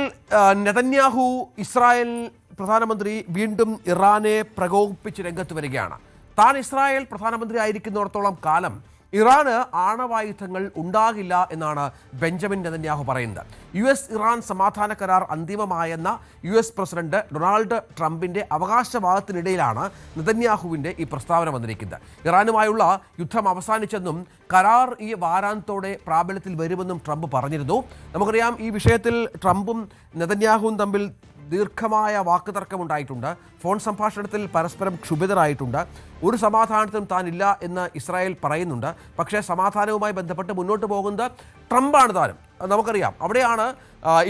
നെതന്യാഹു ഇസ്രായേൽ പ്രധാനമന്ത്രി വീണ്ടും ഇറാനെ പ്രകോപിപ്പിച്ച് രംഗത്ത് വരികയാണ്. താൻ ഇസ്രായേൽ പ്രധാനമന്ത്രി ആയിരിക്കുന്നിടത്തോളം കാലം ഇറാന് ആണവായുധങ്ങൾ ഉണ്ടാകില്ല എന്നാണ് ബെഞ്ചമിൻ നെതന്യാഹു പറയുന്നത്. US-ഇറാൻ സമാധാന കരാർ അന്തിമമായെന്ന US പ്രസിഡന്റ് ഡൊണാൾഡ് ട്രംപിന്റെ അവകാശവാദത്തിനിടയിലാണ് നെതന്യാഹുവിന്റെ ഈ പ്രസ്താവന വന്നിരിക്കുന്നത്. ഇറാനുമായുള്ള യുദ്ധം അവസാനിച്ചെന്നും കരാർ ഈ വാരാന്ത്യത്തോടെ പ്രാബല്യത്തിൽ വരുമെന്നും ട്രംപ് പറഞ്ഞിരുന്നു. നമുക്കറിയാം ഈ വിഷയത്തിൽ ട്രംപും നെതന്യാഹുവും തമ്മിൽ ദീർഘമായ വാക്കുതർക്കമുണ്ടായിട്ടുണ്ട്. ഫോൺ സംഭാഷണത്തിൽ പരസ്പരം ക്ഷുഭിതരായിട്ടുണ്ട്. ഒരു സമാധാനത്തിനും താനില്ല എന്ന് ഇസ്രായേൽ പറയുന്നുണ്ട്. പക്ഷേ സമാധാനവുമായി ബന്ധപ്പെട്ട് മുന്നോട്ട് പോകുന്നത് ട്രംപാണ് താനും. നമുക്കറിയാം അവിടെയാണ്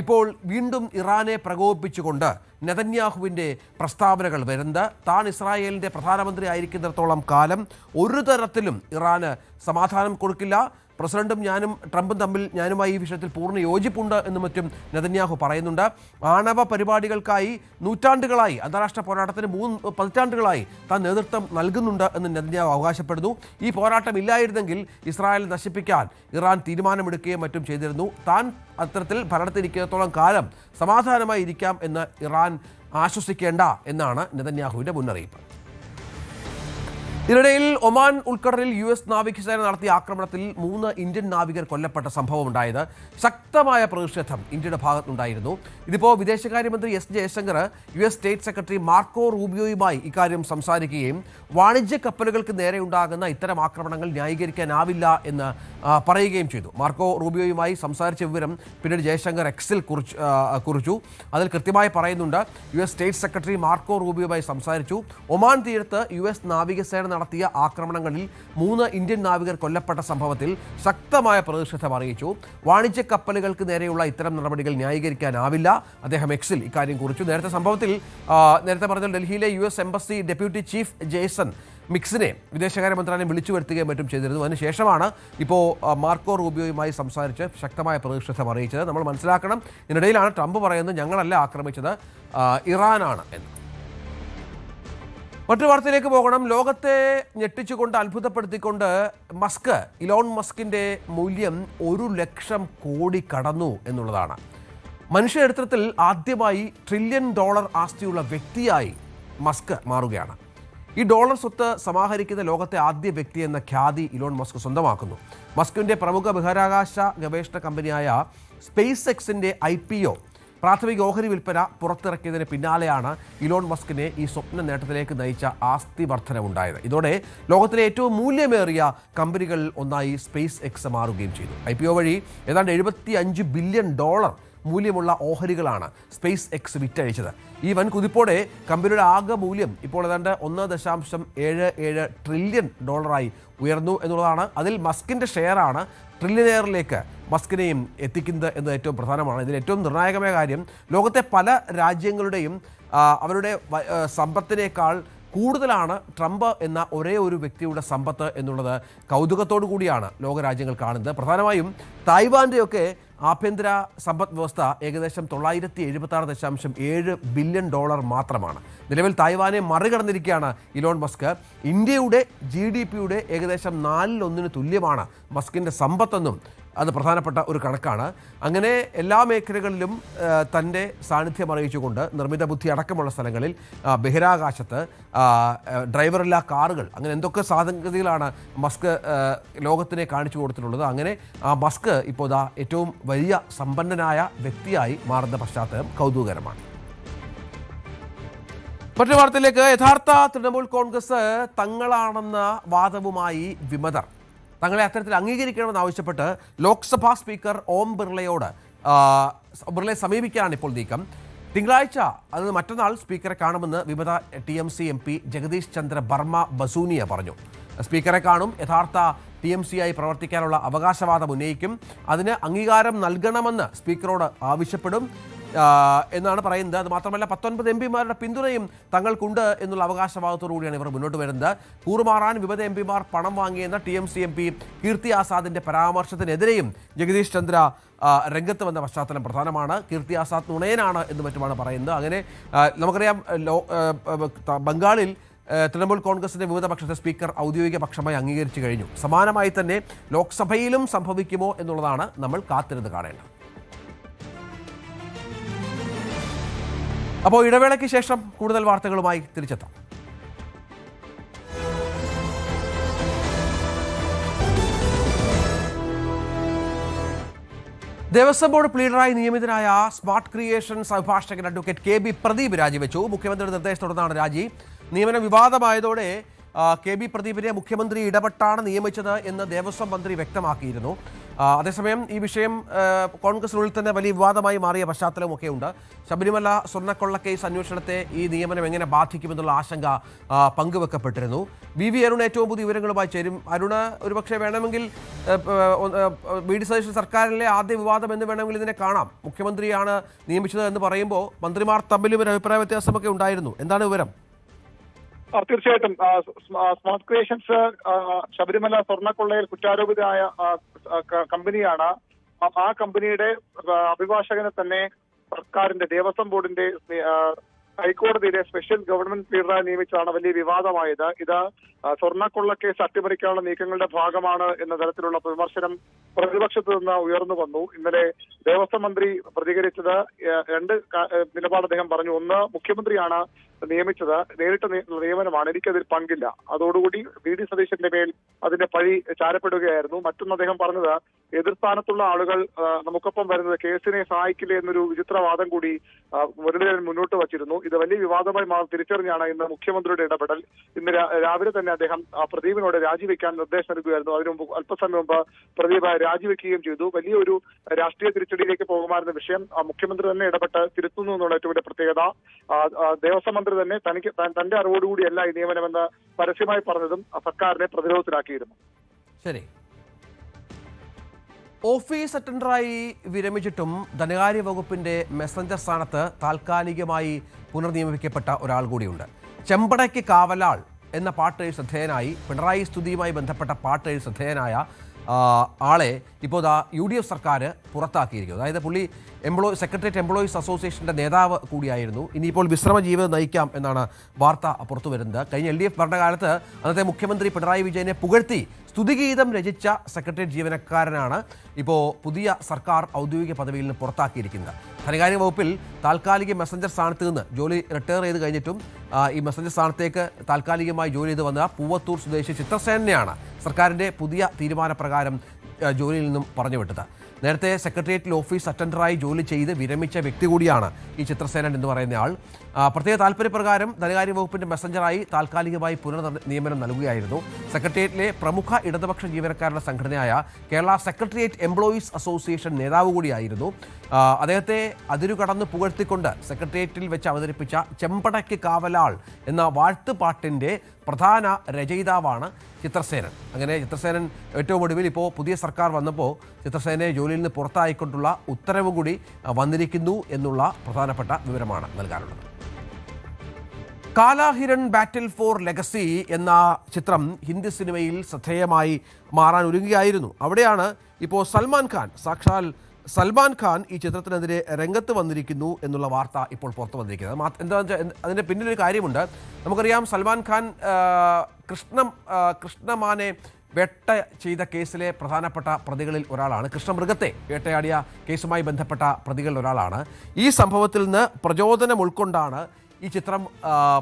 ഇപ്പോൾ വീണ്ടും ഇറാനെ പ്രകോപിപ്പിച്ചുകൊണ്ട് നെതന്യാഹുവിൻ്റെ പ്രസ്താവനകൾ വരുന്നത്. താൻ ഇസ്രായേലിൻ്റെ പ്രധാനമന്ത്രി ആയിരിക്കുന്നിടത്തോളം കാലം ഒരു തരത്തിലും ഇറാന് സമാധാനം കൊടുക്കില്ല. പ്രസിഡന്റും ട്രംപും തമ്മിൽ ഞാനുമായി ഈ വിഷയത്തിൽ പൂർണ്ണ യോജിപ്പുണ്ട് എന്നും മറ്റും നെതന്യാഹു പറയുന്നുണ്ട്. ആണവ പരിപാടികൾക്കായി നൂറ്റാണ്ടുകളായി അന്താരാഷ്ട്ര പോരാട്ടത്തിന് 3 പതിറ്റാണ്ടുകളായി താൻ നേതൃത്വം നൽകുന്നുണ്ട് എന്ന് നെതന്യാഹു അവകാശപ്പെടുന്നു. ഈ പോരാട്ടം ഇല്ലായിരുന്നെങ്കിൽ ഇസ്രായേൽ നശിപ്പിക്കാൻ ഇറാൻ തീരുമാനമെടുക്കുകയും മറ്റും ചെയ്തിരുന്നു. താൻ അത്തരത്തിൽ ഭരണത്തിരിക്കുന്നിടത്തോളം കാലം സമാധാനമായി ഇരിക്കാം എന്ന് ഇറാൻ ആശ്വസിക്കേണ്ട എന്നാണ് നെതന്യാഹുവിൻ്റെ മുന്നറിയിപ്പ്. ഇതിനിടയിൽ ഒമാൻ ഉൾക്കടലിൽ US നാവികസേന നടത്തിയ ആക്രമണത്തിൽ 3 ഇന്ത്യൻ നാവികർ കൊല്ലപ്പെട്ട സംഭവം ഉണ്ടായത്. ശക്തമായ പ്രതിഷേധം ഇന്ത്യയുടെ ഭാഗത്തുനിന്നുണ്ടായിരുന്നു. ഇതിപ്പോൾ വിദേശകാര്യമന്ത്രി S Jaishankar US state secretary Marco റൂബിയോയുമായി ഇക്കാര്യം സംസാരിക്കുകയും വാണിജ്യ കപ്പലുകൾക്ക് നേരെ ഉണ്ടാകുന്ന ഇത്തരം ആക്രമണങ്ങൾ ന്യായീകരിക്കാനാവില്ല എന്ന് പറയുകയും ചെയ്തു. മാർക്കോ റൂബിയോയുമായി സംസാരിച്ച വിവരം പിന്നീട് ജയശങ്കർ X-ൽ കുറിച്ചു. അതിൽ കൃത്യമായി പറയുന്നുണ്ട് US സ്റ്റേറ്റ് സെക്രട്ടറി മാർക്കോ റൂബിയോയുമായി സംസാരിച്ചു. ഒമാൻ തീരത്ത് US നാവികസേന നടത്തിയ ആക്രമണങ്ങളിൽ 3 ഇന്ത്യൻ നാവികർ കൊല്ലപ്പെട്ട സംഭവത്തിൽ ശക്തമായ പ്രതിഷേധം അറിയിച്ചു. വാണിജ്യ കപ്പലുകൾക്ക് നേരെയുള്ള ഇത്തരം നടപടികൾ ന്യായീകരിക്കാനാവില്ല. അദ്ദേഹം X-ൽ ഇക്കാര്യം കുറിച്ചു. നേരത്തെ പറഞ്ഞ ഡൽഹിയിലെ US embassy deputy chief Jason മിക്സിനെ വിദേശകാര്യ മന്ത്രാലയം വിളിച്ചു വരുത്തുകയും മറ്റും ചെയ്തിരുന്നു. അതിനുശേഷമാണ് ഇപ്പോൾ മാർക്കോ റൂബിയോയുമായി സംസാരിച്ച് ശക്തമായ പ്രതിഷേധം അറിയിച്ചത്. നമ്മൾ മനസ്സിലാക്കണം, ഇതിനിടയിലാണ് ട്രംപ് പറയുന്നത് ഞങ്ങളല്ല ആക്രമിച്ചത്, ഇറാനാണ് എന്ന്. മറ്റു വാർത്തയിലേക്ക് പോകണം. ലോകത്തെ ഞെട്ടിച്ചുകൊണ്ട് അത്ഭുതപ്പെടുത്തിക്കൊണ്ട് ഇലോൺ മസ്കിൻ്റെ മൂല്യം 1 ലക്ഷം കോടി കടന്നു എന്നുള്ളതാണ്. മനുഷ്യ ചരിത്രത്തിൽ ആദ്യമായി $1 ട്രില്യൺ ആസ്തിയുള്ള വ്യക്തിയായി മസ്ക് മാറുകയാണ്. ഈ ഡോളർ സ്വത്ത് സമാഹരിക്കുന്ന ലോകത്തെ ആദ്യ വ്യക്തി എന്ന ഖ്യാതി ഇലോൺ മസ്ക് സ്വന്തമാക്കുന്നു. മസ്കിൻ്റെ പ്രമുഖ ബഹിരാകാശ ഗവേഷണ കമ്പനിയായ സ്പേസ് എക്സിൻ്റെ IPO പ്രാഥമിക ഓഹരി വിൽപ്പന പുറത്തിറക്കിയതിന് പിന്നാലെയാണ് ഇലോൺ മസ്കിനെ ഈ സ്വപ്ന നേട്ടത്തിലേക്ക് നയിച്ച ആസ്തി വർധനവുണ്ടായത്. ഇതോടെ ലോകത്തിലെ ഏറ്റവും മൂല്യമേറിയ കമ്പനികളിൽ ഒന്നായി സ്പേസ് എക്സ് മാറുകയും ചെയ്തു. IPO വഴി ഏതാണ്ട് $75 ബില്യൺ മൂല്യമുള്ള ഓഹരികളാണ് സ്പേസ് എക്സ് വിറ്റഴിച്ചത്. ഈ വൻ കുതിപ്പോടെ കമ്പനിയുടെ ആകെ മൂല്യം ഇപ്പോൾ ഏതാണ്ട് $1.77 ട്രില്യൺ ഉയർന്നു എന്നുള്ളതാണ്. അതിൽ മസ്കിൻ്റെ ഷെയറാണ് ട്രില്യനെയറിലേക്ക് മസ്കിനെയും എത്തിക്കുന്നത് എന്നത് ഏറ്റവും പ്രധാനമാണ്. ഇതിൽ ഏറ്റവും നിർണായകമായ കാര്യം ലോകത്തെ പല രാജ്യങ്ങളുടെയും അവരുടെ സമ്പത്തിനേക്കാൾ കൂടുതലാണ് ട്രംപ് എന്ന ഒരേ ഒരു വ്യക്തിയുടെ സമ്പത്ത് എന്നുള്ളത് കൗതുകത്തോടു കൂടിയാണ് ലോകരാജ്യങ്ങൾ കാണുന്നത്. പ്രധാനമായും തായ്വാൻ്റെയൊക്കെ ആഭ്യന്തര സമ്പദ് വ്യവസ്ഥ ഏകദേശം $976.7 ബില്യൺ മാത്രമാണ്. നിലവിൽ തായ്വാനെ മറികടന്നിരിക്കുകയാണ് ഇലോൺ മസ്ക്. ഇന്ത്യയുടെ GDPയുടെ ഏകദേശം 4/1 തുല്യമാണ് മസ്കിൻ്റെ സമ്പത്തെന്നും അത് പ്രധാനപ്പെട്ട ഒരു കണക്കാണ്. അങ്ങനെ എല്ലാ മേഖലകളിലും തൻ്റെ സാന്നിധ്യം അറിയിച്ചുകൊണ്ട് നിർമ്മിത ബുദ്ധി അടക്കമുള്ള സ്ഥലങ്ങളിൽ ബഹിരാകാശത്ത് ഡ്രൈവറില്ലാ കാറുകൾ അങ്ങനെ എന്തൊക്കെ സാധ്യതകളാണ് മസ്ക് ലോകത്തിനെ കാണിച്ചു കൊടുത്തിട്ടുള്ളത്. അങ്ങനെ മസ്ക് ഇപ്പോൾ ഏറ്റവും വലിയ സമ്പന്നനായ വ്യക്തിയായി മാറുന്ന പശ്ചാത്തലം കൗതുകകരമാണ്. മറ്റൊരു വാർത്തയിലേക്ക്. യഥാർത്ഥ തൃണമൂൽ കോൺഗ്രസ് തങ്ങളാണെന്ന വാദവുമായി വിമതർ തങ്ങളെ അത്തരത്തിൽ അംഗീകരിക്കണമെന്നാവശ്യപ്പെട്ട് ലോക്സഭാ സ്പീക്കർ ഓം ബിർളയെ സമീപിക്കാനാണ് ഇപ്പോൾ നീക്കം. തിങ്കളാഴ്ച അത് മറ്റന്നാൾ സ്പീക്കറെ കാണുമെന്ന് വിമത TMC MP ജഗദീഷ് ചന്ദ്ര ബർമ ബസൂനിയ പറഞ്ഞു. സ്പീക്കറെ കാണും, യഥാർത്ഥ TMC ആയി പ്രവർത്തിക്കാനുള്ള അവകാശവാദം ഉന്നയിക്കും, അതിന് അംഗീകാരം നൽകണമെന്ന് സ്പീക്കറോട് ആവശ്യപ്പെടും എന്നാണ് പറയുന്നത്. അത് മാത്രമല്ല 19 MPമാരുടെ പിന്തുണയും തങ്ങൾക്കുണ്ട് എന്നുള്ള അവകാശവാദത്തോടു കൂടിയാണ് ഇവർ മുന്നോട്ട് വരുന്നത്. കൂറുമാറാൻ വിമത MPമാർ പണം വാങ്ങിയെന്ന TMC MP കീർത്തി ആസാദിന്റെ പരാമർശത്തിനെതിരെയും ജഗദീഷ് ചന്ദ്ര രംഗത്ത് വന്ന പശ്ചാത്തലം പ്രധാനമാണ്. കീർത്തി ആസാദ് നുണയനാണ് എന്ന് മറ്റുമാണ് പറയുന്നത്. അങ്ങനെ നമുക്കറിയാം ബംഗാളിൽ തൃണമൂൽ കോൺഗ്രസിന്റെ വിവിധ പക്ഷത്തെ സ്പീക്കർ ഔദ്യോഗിക പക്ഷമായി അംഗീകരിച്ചു കഴിഞ്ഞു. സമാനമായി തന്നെ ലോക്സഭയിലും സംഭവിക്കുമോ എന്നുള്ളതാണ് നമ്മൾ കാത്തിരുന്ന് കാണേണ്ടത്. അപ്പോൾ ഇടവേളയ്ക്ക് ശേഷം കൂടുതൽ വാർത്തകളുമായി തിരിച്ചെത്താം. ദേവസ്വം ബോർഡ് പ്ലീഡറായി നിയമിതനായ സ്മാർട്ട് ക്രിയേഷൻസ് അഭിഭാഷകൻ അഡ്വക്കേറ്റ് KB പ്രദീപ് രാജിവെച്ചു. മുഖ്യമന്ത്രിയുടെ നിർദ്ദേശത്തോടെയാണ് രാജി. നിയമനം വിവാദമായതോടെ KB പ്രദീപിനെ മുഖ്യമന്ത്രി ഇടപെട്ടാണ് നിയമിച്ചത് എന്ന് ദേവസ്വം മന്ത്രി വ്യക്തമാക്കിയിരുന്നു. അതേസമയം ഈ വിഷയം കോൺഗ്രസിനുള്ളിൽ തന്നെ വലിയ വിവാദമായി മാറിയ പശ്ചാത്തലമൊക്കെ ഉണ്ട്. ശബരിമല സ്വർണ്ണക്കൊള്ള കേസ് അന്വേഷണത്തെ ഈ നിയമനം എങ്ങനെ ബാധിക്കുമെന്നുള്ള ആശങ്ക പങ്കുവെക്കപ്പെട്ടിരുന്നു. VV അരുൺ ഏറ്റവും പുതിയ വിവരങ്ങളുമായി ചേരും. അരുണ്, ഒരുപക്ഷെ വേണമെങ്കിൽ VD സതീശൻ സർക്കാരിലെ ആദ്യ വിവാദം എന്ന് വേണമെങ്കിൽ ഇതിനെ കാണാം. മുഖ്യമന്ത്രിയാണ് നിയമിച്ചത് എന്ന് പറയുമ്പോൾ മന്ത്രിമാർ തമ്മിലും ഒരു അഭിപ്രായ വ്യത്യാസമൊക്കെ ഉണ്ടായിരുന്നു. എന്താണ് വിവരം? തീർച്ചയായിട്ടും സ്മാർട്ട് ക്രിയേഷൻസ് ശബരിമല സ്വർണ്ണക്കൊള്ളയിൽ കുറ്റാരോപിതമായ കമ്പനിയാണ്. ആ കമ്പനിയുടെ അഭിഭാഷകനെ തന്നെ സർക്കാരിന്റെ ദേവസ്വം ബോർഡിന്റെ ഹൈക്കോടതിയിലെ സ്പെഷ്യൽ ഗവൺമെന്റ് പ്ലീഡറായി നിയമിച്ചതാണ് വലിയ വിവാദമായത്. ഇത് സ്വർണ്ണക്കൊള്ള കേസ് അട്ടിമറിക്കാനുള്ള നീക്കങ്ങളുടെ ഭാഗമാണ് എന്ന തരത്തിലുള്ള വിമർശനം പ്രതിപക്ഷത്തു നിന്ന് ഉയർന്നു വന്നു. ഇന്നലെ ദേവസ്വം മന്ത്രി പ്രതികരിച്ചത് രണ്ട് നിലപാട് അദ്ദേഹം പറഞ്ഞു. ഒന്ന്, മുഖ്യമന്ത്രിയാണ് നിയമിച്ചത്, നേരിട്ട് നിയമനമാണ്, എനിക്കതിൽ പങ്കില്ല. അതോടുകൂടി VD സതീശന്റെ മേൽ അതിന്റെ പഴി ചാരപ്പെടുകയായിരുന്നു. മറ്റൊന്ന് അദ്ദേഹം പറഞ്ഞത്, എതിർസ്ഥാനത്തുള്ള ആളുകൾ നമുക്കൊപ്പം വരുന്നത് കേസിനെ സഹായിക്കില്ല എന്നൊരു വിചിത്രവാദം കൂടി മുരളീധരൻ മുന്നോട്ട് വച്ചിരുന്നു. ഇത് വലിയ വിവാദമായി തിരിച്ചറിഞ്ഞാണ് ഇന്ന് മുഖ്യമന്ത്രിയുടെ ഇടപെടൽ. ഇന്ന് രാവിലെ തന്നെ അദ്ദേഹം പ്രദീപിനോട് രാജിവെക്കാൻ നിർദ്ദേശം നൽകുകയായിരുന്നു. അതിനു മുമ്പ് അല്പസമയം മുമ്പ് പ്രദീപ് രാജിവെക്കുകയും ചെയ്തു. വലിയൊരു രാഷ്ട്രീയ തിരിച്ചടിയിലേക്ക് പോകുമായിരുന്ന വിഷയം മുഖ്യമന്ത്രി തന്നെ ഇടപെട്ട് തിരുത്തുന്നു എന്നുള്ള ഏറ്റവും വലിയ പ്രത്യേകത. ദേവസ്വം മന്ത്രി തന്നെ തന്റെ അറിവോടുകൂടിയല്ല ഈ നിയമനമെന്ന് പരസ്യമായി പറഞ്ഞതും സർക്കാരിനെ പ്രതിരോധത്തിലാക്കിയിരുന്നു. ശരി. ഓഫീസ് അറ്റൻഡറായി വിരമിച്ചിട്ടും ധനകാര്യ വകുപ്പിന്റെ മെസ്സഞ്ചർ സ്ഥാനത്ത് താൽക്കാലികമായി പുനർനിയമിക്കപ്പെട്ട ഒരാൾ കൂടിയുണ്ട്. ചെമ്പടയ്ക്ക് കാവലാൾ എന്ന പാട്ട് ശ്രദ്ധേയനായി, പിണറായി സ്തുതിയുമായി ബന്ധപ്പെട്ട പാട്ട് ശ്രദ്ധേയനായ ആളെ ഇപ്പോൾ UDF സർക്കാർ പുറത്താക്കിയിരിക്കുന്നു. അതായത് പുള്ളി സെക്രട്ടേറിയറ്റ് എംപ്ലോയീസ് അസോസിയേഷൻ്റെ നേതാവ് കൂടിയായിരുന്നു. ഇനിയിപ്പോൾ വിശ്രമ ജീവിതം നയിക്കാം എന്നാണ് വാർത്ത പുറത്തു വരുന്നത്. കഴിഞ്ഞ LDF ഭരണകാലത്ത് അന്നത്തെ മുഖ്യമന്ത്രി പിണറായി വിജയനെ പുകഴ്ത്തി സ്തുതിഗീതം രചിച്ച സെക്രട്ടേറിയറ്റ് ജീവനക്കാരനാണ് ഇപ്പോൾ പുതിയ സർക്കാർ ഔദ്യോഗിക പദവിയിൽ നിന്ന് പുറത്താക്കിയിരിക്കുന്നത്. ധനകാര്യ വകുപ്പിൽ താൽക്കാലിക മെസ്സഞ്ചർ സ്ഥാനത്ത് നിന്ന് ജോലി റിട്ടയർ ചെയ്ത് കഴിഞ്ഞിട്ടും ഈ മെസ്സഞ്ചർ സ്ഥാനത്തേക്ക് താൽക്കാലികമായി ജോലി ചെയ്ത് വന്ന പൂവത്തൂർ സ്വദേശി ചിത്രസേനനെയാണ് സർക്കാരിൻ്റെ പുതിയ തീരുമാനപ്രകാരം ജോലിയിൽ നിന്നും പറഞ്ഞുവിട്ടത്. നേരത്തെ സെക്രട്ടേറിയറ്റിൽ ഓഫീസ് അറ്റൻഡറായി ജോലി ചെയ്ത് വിരമിച്ച വ്യക്തി കൂടിയാണ് ഈ ചിത്രസേനൻ എന്ന് പറയുന്നയാൾ. പ്രത്യേക താല്പര്യപ്രകാരം ധനകാര്യ വകുപ്പിന്റെ മെസ്സഞ്ചറായി താൽക്കാലികമായി പുനർനിയമനം നൽകുകയായിരുന്നു. സെക്രട്ടേറിയറ്റിലെ പ്രമുഖ ഇടതുപക്ഷ ജീവനക്കാരുടെ സംഘടനയായ കേരള സെക്രട്ടേറിയറ്റ് എംപ്ലോയീസ് അസോസിയേഷൻ നേതാവ് കൂടിയായിരുന്നു. അദ്ദേഹത്തെ അതിരുകടന്ന് പുകഴ്ത്തിക്കൊണ്ട് സെക്രട്ടേറിയറ്റിൽ വെച്ച് അവതരിപ്പിച്ച ചെമ്പടയ്ക്ക് കാവലാൾ എന്ന വാഴ്ത്തുപാട്ടിൻ്റെ പ്രധാന രചയിതാവാണ് ചിത്രസേനൻ. അങ്ങനെ ചിത്രസേനൻ ഏറ്റവും ഒടുവിൽ ഇപ്പോൾ പുതിയ സർക്കാർ വന്നപ്പോൾ ചിത്രസേനയെ ജോലിയിൽ നിന്ന് പുറത്തായിക്കൊണ്ടുള്ള ഉത്തരവ് കൂടി വന്നിരിക്കുന്നു എന്നുള്ള പ്രധാനപ്പെട്ട വിവരമാണ് നൽകാനുള്ളത്. കാലാഹിരൺ ബാറ്റിൽ ഫോർ ലെഗസി എന്ന ചിത്രം ഹിന്ദി സിനിമയിൽ ശ്രദ്ധേയമായി മാറാൻ ഒരുങ്ങുകയായിരുന്നു. അവിടെയാണ് ഇപ്പോൾ സാക്ഷാൽ സൽമാൻ ഖാൻ ഈ ചിത്രത്തിനെതിരെ രംഗത്ത് വന്നിരിക്കുന്നു എന്നുള്ള വാർത്ത ഇപ്പോൾ പുറത്തു വന്നിരിക്കുന്നത്. എന്താണെന്ന് വെച്ചാൽ അതിൻ്റെ പിന്നിലൊരു കാര്യമുണ്ട്. നമുക്കറിയാം, സൽമാൻ ഖാൻ കൃഷ്ണമാനെ വേട്ട ചെയ്ത കേസിലെ പ്രധാനപ്പെട്ട പ്രതികളിൽ ഒരാളാണ്. കൃഷ്ണമൃഗത്തെ വേട്ടയാടിയ കേസുമായി ബന്ധപ്പെട്ട പ്രതികളിൽ ഒരാളാണ്. ഈ സംഭവത്തിൽ നിന്ന് പ്രചോദനം ഉൾക്കൊണ്ടാണ് ഈ ചിത്രം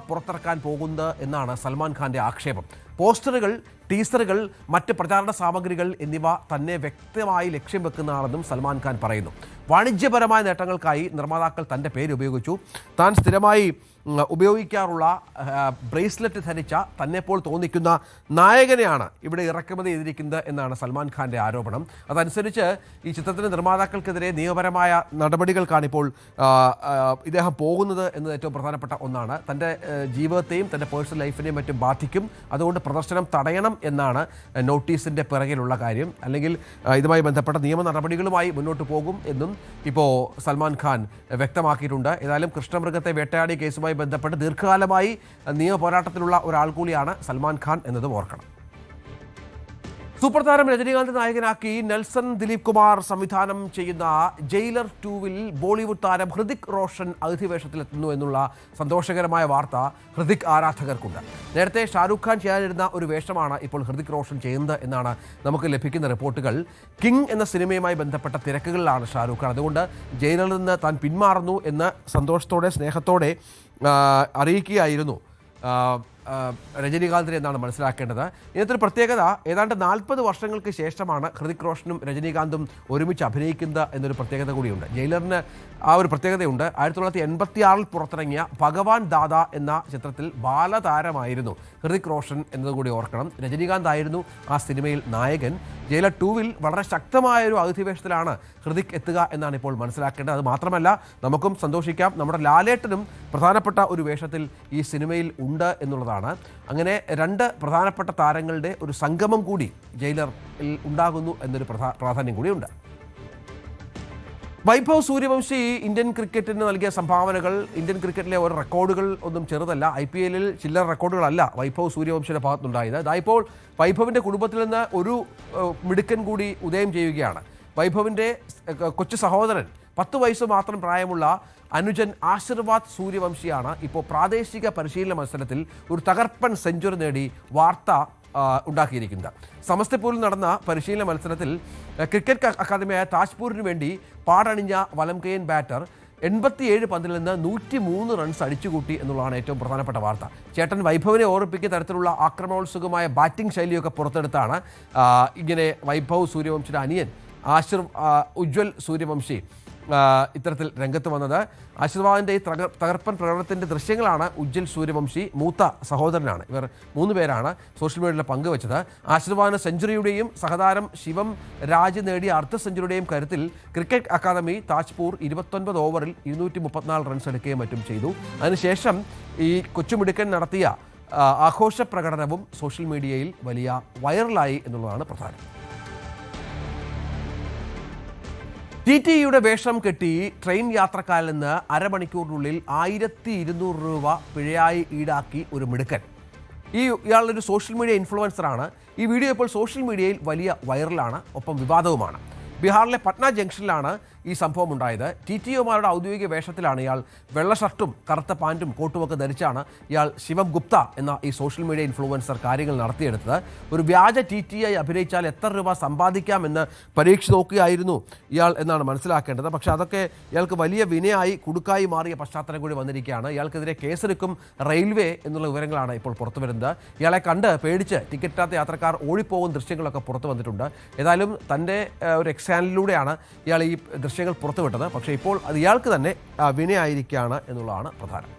പുറത്തിറക്കാൻ പോകുന്നത് എന്നാണ് സൽമാൻ ഖാൻ്റെ ആക്ഷേപം. പോസ്റ്ററുകൾ, ടീസറുകൾ, മറ്റ് പ്രചാരണ സാമഗ്രികൾ എന്നിവ തന്നെ വ്യക്തമായി ലക്ഷ്യം വെക്കുന്നതാണെന്നും സൽമാൻ ഖാൻ പറയുന്നു. വാണിജ്യപരമായ നേട്ടങ്ങൾക്കായി നിർമ്മാതാക്കൾ തൻ്റെ പേര് ഉപയോഗിച്ചു. താൻ സ്ഥിരമായി ഉപയോഗിക്കാറുള്ള ബ്രേസ്ലെറ്റ് ധരിച്ച തന്നെപ്പോൾ തോന്നിക്കുന്ന നായകനെയാണ് ഇവിടെ ഇറക്കുമതി ചെയ്തിരിക്കുന്നത് എന്നാണ് സൽമാൻ ഖാൻ്റെ ആരോപണം. അതനുസരിച്ച് ഈ ചിത്രത്തിൻ്റെ നിർമ്മാതാക്കൾക്കെതിരെ നിയമപരമായ നടപടികൾക്കാണിപ്പോൾ ഇദ്ദേഹം പോകുന്നത് എന്നത് ഏറ്റവും പ്രധാനപ്പെട്ട ഒന്നാണ്. തൻ്റെ ജീവിതത്തെയും തൻ്റെ പേഴ്സണൽ ലൈഫിനെയും മറ്റും ബാധിക്കും, അതുകൊണ്ട് പ്രദർശനം തടയണം എന്നാണ് നോട്ടീസിൻ്റെ പിറകിലുള്ള കാര്യം. അല്ലെങ്കിൽ ഇതുമായി ബന്ധപ്പെട്ട നിയമ നടപടികളുമായി മുന്നോട്ട് പോകും എന്നും ഇപ്പോൾ സൽമാൻ ഖാൻ വ്യക്തമാക്കിയിട്ടുണ്ട്. ഏതായാലും കൃഷ്ണമൃഗത്തെ വേട്ടയാടിയ കേസുമായി ബന്ധപ്പെട്ട് ദീർഘകാലമായി നിയമ പോരാട്ടത്തിലുള്ള ഒരാൾ കൂടിയാണ് സൽമാൻ ഖാൻ എന്നതും ഓർക്കണം. സൂപ്പർ താരം രജനീകാന്ത് നായകനാക്കി നെൽസൺ ദിലീപ് കുമാർ സംവിധാനം ചെയ്യുന്ന ജയിലർ 2-വിൽ ബോളിവുഡ് താരം ഹൃതിക് റോഷൻ അതിഥിവേഷത്തിലെത്തുന്നു എന്നുള്ള സന്തോഷകരമായ വാർത്ത ഹൃതിക് ആരാധകർക്കുണ്ട്. നേരത്തെ ഷാരൂഖ് ഖാൻ ചെയ്യാനിരുന്ന ഒരു വേഷമാണ് ഇപ്പോൾ ഹൃതിക് റോഷൻ ചെയ്യുന്നത് എന്നാണ് നമുക്ക് ലഭിക്കുന്ന റിപ്പോർട്ടുകൾ. കിങ് എന്ന സിനിമയുമായി ബന്ധപ്പെട്ട തിരക്കുകളിലാണ് ഷാരൂഖ് ഖാൻ. അതുകൊണ്ട് ജയിലറിൽ നിന്ന് താൻ പിന്മാറുന്നു എന്ന് സന്തോഷത്തോടെ സ്നേഹത്തോടെ അറിയിക്കുകയായിരുന്നു രജനീകാന്തിനെ എന്നാണ് മനസ്സിലാക്കേണ്ടത്. ഇതിനകത്തൊരു പ്രത്യേകത, ഏതാണ്ട് 40 വർഷങ്ങൾക്ക് ശേഷമാണ് ഹൃതിക് റോഷനും രജനീകാന്തും ഒരുമിച്ച് അഭിനയിക്കുന്നത് എന്നൊരു പ്രത്യേകത കൂടിയുണ്ട്. ജയിലറിന് ആ ഒരു പ്രത്യേകതയുണ്ട്. 1986 പുറത്തിറങ്ങിയ ഭഗവാൻ ദാദ എന്ന ചിത്രത്തിൽ ബാലതാരമായിരുന്നു ഹൃതിക് റോഷൻ എന്നതുകൂടി ഓർക്കണം. രജനീകാന്ത് ആയിരുന്നു ആ സിനിമയിൽ നായകൻ. ജയിലർ 2-വിൽ വളരെ ശക്തമായൊരു അതിഥിവേഷത്തിലാണ് ഹൃതിക് എത്തുക എന്നാണ് ഇപ്പോൾ മനസ്സിലാക്കേണ്ടത്. അത് മാത്രമല്ല, നമുക്കും സന്തോഷിക്കാം, നമ്മുടെ ലാലേട്ടനും പ്രധാനപ്പെട്ട ഒരു വേഷത്തിൽ ഈ സിനിമയിൽ ഉണ്ട് എന്നുള്ളതാണ്. അങ്ങനെ 2 പ്രധാനപ്പെട്ട താരങ്ങളുടെ ഒരു സംഗമം കൂടി ജയിലറിൽ ഉണ്ടാകുന്നു എന്നൊരു പ്രാധാന്യം കൂടിയുണ്ട്. വൈഭവ് സൂര്യവംശി ഇന്ത്യൻ ക്രിക്കറ്റിന് നൽകിയ സംഭാവനകൾ, ഇന്ത്യൻ ക്രിക്കറ്റിലെ ഓരോ റെക്കോർഡുകൾ ഒന്നും ചെറുതല്ല. IPL-ൽ ചില്ലറ റെക്കോർഡുകളല്ല വൈഭവ് സൂര്യവംശിയുടെ ഭാഗത്തുണ്ടായത്. ഇതായിപ്പോൾ വൈഭവിൻ്റെ കുടുംബത്തിൽ നിന്ന് ഒരു മിടുക്കൻ കൂടി ഉദയം ചെയ്യുകയാണ്. വൈഭവിൻ്റെ കൊച്ചു സഹോദരൻ 10 വയസ്സ് മാത്രം പ്രായമുള്ള അനുജൻ ആശീർവാദ് സൂര്യവംശിയാണ് ഇപ്പോൾ പ്രാദേശിക പരിശീലന മത്സരത്തിൽ ഒരു തകർപ്പൻ സെഞ്ചുറി നേടി വാർത്ത ഉണ്ടാക്കിയിരിക്കുന്നത്. സമസ്തിപൂരിൽ നടന്ന പരിശീലന മത്സരത്തിൽ ക്രിക്കറ്റ് അക്കാദമിയായ താജ്പൂരിന് വേണ്ടി പാടണിഞ്ഞ വലംകൈയ്യൻ ബാറ്റർ 87 പന്തിൽ നിന്ന് 103 റൺസ് അടിച്ചുകൂട്ടി എന്നുള്ളതാണ് ഏറ്റവും പ്രധാനപ്പെട്ട വാർത്ത. ചേട്ടൻ വൈഭവിനെ ഓർമ്മിപ്പിക്കുന്ന തരത്തിലുള്ള ആക്രമണോത്സുകമായ ബാറ്റിംഗ് ശൈലിയൊക്കെ പുറത്തെടുത്താണ് ഇങ്ങനെ വൈഭവ് സൂര്യവംശിയുടെ അനിയൻ ഉജ്വൽ സൂര്യവംശി ഇത്തരത്തിൽ രംഗത്ത് വന്നത്. ആശീർവാദിൻ്റെ ഈ തകർപ്പൻ പ്രകടനത്തിൻ്റെ ദൃശ്യങ്ങളാണ് ഉജ്വൽ സൂര്യവംശി, മൂത്ത സഹോദരനാണ്. ഇവർ 3 പേരാണ് സോഷ്യൽ മീഡിയയിൽ പങ്കുവച്ചത്. ആശീർവാദിന് സെഞ്ചുറിയുടെയും സഹതാരം ശിവം രാജ് നേടിയ അർദ്ധ സെഞ്ചുറിയുടെയും കരുത്തിൽ ക്രിക്കറ്റ് അക്കാദമി താജ്പൂർ 29 ഓവറിൽ 234 റൺസ് എടുക്കുകയും മറ്റും ചെയ്തു. അതിനുശേഷം ഈ കൊച്ചുമിടുക്കൻ നടത്തിയ ആഘോഷ പ്രകടനവും സോഷ്യൽ മീഡിയയിൽ വലിയ വൈറലായി എന്നുള്ളതാണ് പ്രധാനം. TTEയുടെ വേഷം കെട്ടി ട്രെയിൻ യാത്രക്കാരിൽ നിന്ന് അരമണിക്കൂറിനുള്ളിൽ 1200 രൂപ പിഴയായി ഈടാക്കി ഒരു മിടുക്കൻ. ഇയാളൊരു സോഷ്യൽ മീഡിയ ഇൻഫ്ലുവൻസറാണ്. ഈ വീഡിയോ ഇപ്പോൾ സോഷ്യൽ മീഡിയയിൽ വലിയ വൈറലാണ്, ഒപ്പം വിവാദവുമാണ്. ബീഹാറിലെ പട്ന ജംഗ്ഷനിലാണ് ഈ സംഭവം ഉണ്ടായത്. TTOമാരുടെ ഔദ്യോഗിക വേഷത്തിലാണ് ഇയാൾ. വെള്ള ഷർട്ടും കറുത്ത പാൻറ്റും കോട്ടുമൊക്കെ ധരിച്ചാണ് ഇയാൾ ശിവം ഗുപ്ത എന്ന ഈ സോഷ്യൽ മീഡിയ ഇൻഫ്ലുവൻസർ കാര്യങ്ങൾ നടത്തിയെടുത്തത്. ഒരു വ്യാജ TTI അഭിനയിച്ചാൽ എത്ര രൂപ സമ്പാദിക്കാമെന്ന് പരീക്ഷിച്ച് നോക്കുകയായിരുന്നു ഇയാൾ എന്നാണ് മനസ്സിലാക്കേണ്ടത്. പക്ഷേ അതൊക്കെ ഇയാൾക്ക് വലിയ വിനയായി കുടുക്കായി മാറിയ പശ്ചാത്തലം കൂടി വന്നിരിക്കുകയാണ്. ഇയാൾക്കെതിരെ കേസെടുക്കും റെയിൽവേ എന്നുള്ള വിവരങ്ങളാണ് ഇപ്പോൾ പുറത്തു വരുന്നത്. ഇയാളെ കണ്ട് പേടിച്ച് ടിക്കറ്റില്ലാത്ത യാത്രക്കാർ ഓടിപ്പോകുന്ന ദൃശ്യങ്ങളൊക്കെ പുറത്തു വന്നിട്ടുണ്ട്. ഏതായാലും തൻ്റെ ഒരു എക്സാനിലൂടെയാണ് ഇയാൾ ഈ ദൃശ്യങ്ങൾ പുറത്തുവിട്ടത്. പക്ഷേ ഇപ്പോൾ അത് ഇയാൾക്ക് തന്നെ വിനയായിരിക്കുകയാണ് എന്നുള്ളതാണ് പ്രധാനം.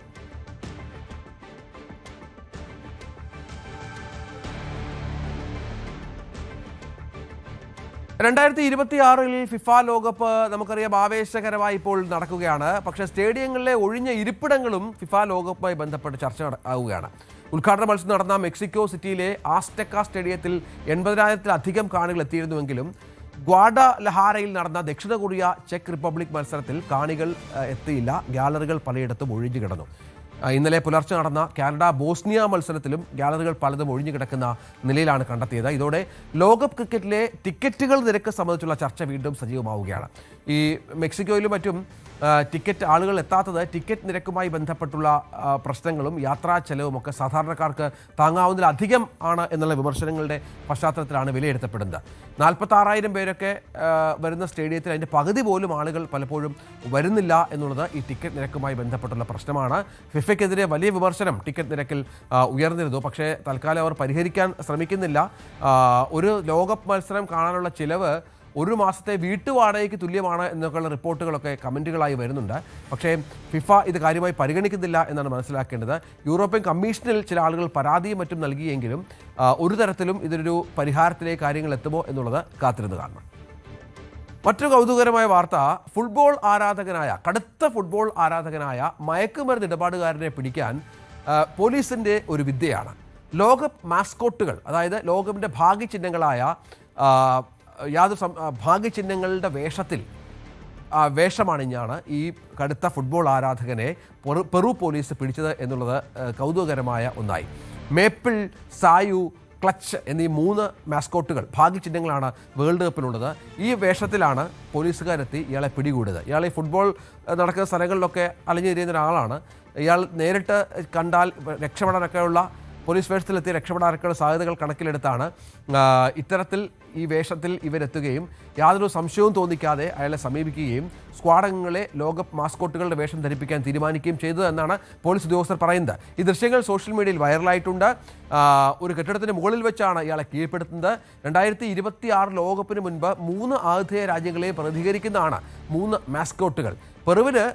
ഫിഫ ലോകകപ്പ് നമുക്കറിയാം ആവേശകരമായി ഇപ്പോൾ നടക്കുകയാണ്. പക്ഷേ സ്റ്റേഡിയങ്ങളിലെ ഒഴിഞ്ഞ ഇരിപ്പിടങ്ങളും ഫിഫ ലോകകപ്പുമായി ബന്ധപ്പെട്ട് ചർച്ച ആവുകയാണ്. ഉദ്ഘാടന മത്സരം നടന്ന മെക്സിക്കോ സിറ്റിയിലെ ആസ്റ്റെക്ക സ്റ്റേഡിയത്തിൽ 80,000-ലധികം കാണികൾ എത്തിയിരുന്നുവെങ്കിലും ഗ്വാഡലഹാരയിൽ നടന്ന ദക്ഷിണ കൊറിയ ചെക്ക് റിപ്പബ്ലിക് മത്സരത്തിൽ കാണികൾ എത്തിയില്ല. ഗാലറികൾ പലയിടത്തും ഒഴിഞ്ഞു കിടന്നു. ഇന്നലെ പുലർച്ചെ നടന്ന കാനഡ ബോസ്നിയ മത്സരത്തിലും ഗാലറികൾ പലതും ഒഴിഞ്ഞു കിടക്കുന്ന നിലയിലാണ് കണ്ടെത്തിയത്. ഇതോടെ ലോകകപ്പ് ക്രിക്കറ്റിലെ ടിക്കറ്റുകൾ നിരക്ക് സംബന്ധിച്ചുള്ള ചർച്ച വീണ്ടും സജീവമാവുകയാണ്. ഈ മെക്സിക്കോയിലും മറ്റും ടിക്കറ്റ് ആളുകൾ എത്താത്തത് ടിക്കറ്റ് നിരക്കുമായി ബന്ധപ്പെട്ടുള്ള പ്രശ്നങ്ങളും യാത്രാ ചെലവുമൊക്കെ സാധാരണക്കാർക്ക് താങ്ങാവുന്നതിലധികം ആണ് എന്നുള്ള വിമർശനങ്ങളുടെ പശ്ചാത്തലത്തിലാണ് വിലയിരുത്തപ്പെടുന്നത്. 46,000 പേരൊക്കെ വരുന്ന സ്റ്റേഡിയത്തിൽ അതിൻ്റെ പകുതി പോലും ആളുകൾ പലപ്പോഴും വരുന്നില്ല എന്നുള്ളത് ഈ ടിക്കറ്റ് നിരക്കുമായി ബന്ധപ്പെട്ടുള്ള പ്രശ്നമാണ്. ഫിഫയ്ക്കെതിരെ വലിയ വിമർശനം ടിക്കറ്റ് നിരക്കിൽ ഉയർന്നിരുന്നു. പക്ഷേ തൽക്കാലം അവർ പരിഹരിക്കാൻ ശ്രമിക്കുന്നില്ല. ഒരു ലോകകപ്പ് മത്സരം കാണാനുള്ള ചിലവ് ഒരു മാസത്തെ വീട്ടുവാടകയ്ക്ക് തുല്യമാണ് എന്നൊക്കെയുള്ള റിപ്പോർട്ടുകളൊക്കെ കമൻറ്റുകളായി വരുന്നുണ്ട്. പക്ഷേ ഫിഫ ഇത് കാര്യമായി പരിഗണിക്കുന്നില്ല എന്നാണ് മനസ്സിലാക്കേണ്ടത്. യൂറോപ്യൻ കമ്മീഷനിൽ ചില ആളുകൾ പരാതിയും മറ്റും നൽകിയെങ്കിലും ഒരു തരത്തിലും ഇതിനൊരു പരിഹാരത്തിലേക്ക് കാര്യങ്ങൾ എത്തുമോ എന്നുള്ളത് കാത്തിരുന്ന് കാണണം. മറ്റൊരു കൗതുകകരമായ വാർത്ത, കടുത്ത ഫുട്ബോൾ ആരാധകനായ മയക്കുമരുന്ന് ഇടപാടുകാരനെ പിടിക്കാൻ പോലീസിൻ്റെ ഒരു വിദ്യയാണ്. ലോകകപ്പ് മാസ്കോട്ടുകൾ, അതായത് ലോകകപ്പിൻ്റെ ഭാഗ്യചിഹ്നങ്ങളായ ഭാഗ്യചിഹ്നങ്ങളുടെ വേഷമണിഞ്ഞാണ് ഈ കടുത്ത ഫുട്ബോൾ ആരാധകനെ പെറു പോലീസ് പിടിച്ചത് എന്നുള്ളത് കൗതുകകരമായ ഒന്നായി. മേപ്പിൾ, സായു, ക്ലച്ച് എന്നീ 3 മാസ്കോട്ടുകൾ ഭാഗ്യചിഹ്നങ്ങളാണ് വേൾഡ് കപ്പിലുള്ളത്. ഈ വേഷത്തിലാണ് പോലീസുകാരെത്തി ഇയാളെ പിടികൂടിയത്. ഇയാൾ ഈ ഫുട്ബോൾ നടക്കുന്ന സ്ഥലങ്ങളിലൊക്കെ അലഞ്ഞു തിരിയുന്ന ഒരാളാണ്. ഇയാൾ നേരിട്ട് കണ്ടാൽ രക്ഷപ്പെടാനൊക്കെയുള്ള പോലീസ് വേഷത്തിലെത്തി രക്ഷപ്പെടാനൊക്കെയുള്ള സാധ്യതകൾ കണക്കിലെടുത്താണ് ഇത്തരത്തിൽ ഈ വേഷത്തിൽ ഇവരെത്തുകയും യാതൊരു സംശയവും തോന്നിക്കാതെ അയാളെ സമീപിക്കുകയും സ്ക്വാഡ് അംഗങ്ങളെ ലോകകപ്പ് മാസ്കോട്ടുകളുടെ വേഷം ധരിപ്പിക്കാൻ തീരുമാനിക്കുകയും ചെയ്തത് എന്നാണ് പോലീസ് ഉദ്യോഗസ്ഥർ പറയുന്നത്. ഈ ദൃശ്യങ്ങൾ സോഷ്യൽ മീഡിയയിൽ വൈറലായിട്ടുണ്ട്. ഒരു കെട്ടിടത്തിന് മുകളിൽ വെച്ചാണ് ഇയാളെ കീഴ്പ്പെടുത്തുന്നത്. 2026 ലോകകപ്പിന് മുൻപ് 3 ആതിഥേയ രാജ്യങ്ങളെ പ്രതിനിധീകരിക്കുന്നതാണ് 3 മാസ്കോട്ടുകൾ. പെറുവിന്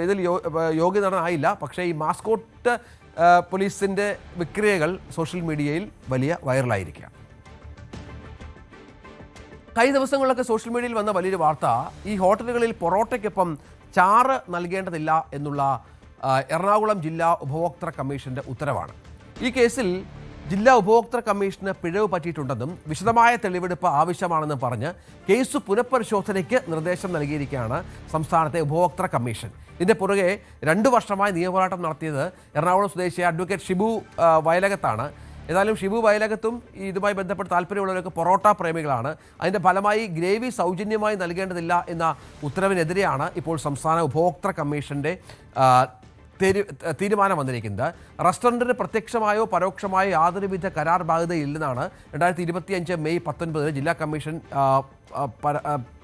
ഇതിൽ യോഗ്യത ആയില്ല. പക്ഷേ ഈ മാസ്കോട്ട് പോലീസിൻ്റെ വിക്രിയകൾ സോഷ്യൽ മീഡിയയിൽ വലിയ വൈറലായിരിക്കുക. കഴിഞ്ഞ ദിവസങ്ങളിലൊക്കെ സോഷ്യൽ മീഡിയയിൽ വന്ന വലിയൊരു വാർത്ത, ഈ ഹോട്ടലുകളിൽ പൊറോട്ടയ്ക്കൊപ്പം ചാറ് നൽകേണ്ടതില്ല എന്നുള്ള എറണാകുളം ജില്ലാ ഉപഭോക്തൃ കമ്മീഷൻ്റെ ഉത്തരവാണ്. ഈ കേസിൽ ജില്ലാ ഉപഭോക്തൃ കമ്മീഷന് പിഴവ് പറ്റിയിട്ടുണ്ടെന്നും വിശദമായ തെളിവെടുപ്പ് ആവശ്യമാണെന്നും പറഞ്ഞ് കേസ് പുനഃപരിശോധനയ്ക്ക് നിർദ്ദേശം നൽകിയിരിക്കുകയാണ് സംസ്ഥാനത്തെ ഉപഭോക്തൃ കമ്മീഷൻ. ഇതിൻ്റെ പുറകെ 2 വർഷമായി നിയമപോരാട്ടം നടത്തിയത് എറണാകുളം സ്വദേശിയായ അഡ്വക്കേറ്റ് ഷിബു വയലകത്താണ്. ഏതായാലും ഷിബു വയലകത്തും ഇതുമായി ബന്ധപ്പെട്ട് താല്പര്യമുള്ളവരൊക്കെ പൊറോട്ട പ്രേമികളാണ്. അതിൻ്റെ ഫലമായി ഗ്രേവി സൗജന്യമായി നൽകേണ്ടതില്ല എന്ന ഉത്തരവിനെതിരെയാണ് ഇപ്പോൾ സംസ്ഥാന ഉപഭോക്തൃ കമ്മീഷൻ്റെ തീരുമാനം വന്നിരിക്കുന്നത്. റെസ്റ്റോറൻറ്റിന് പ്രത്യക്ഷമായോ പരോക്ഷമായോ യാതൊരുവിധ കരാർ ബാധ്യതയില്ലെന്നാണ് 2025 മെയ് 19 ജില്ലാ കമ്മീഷൻ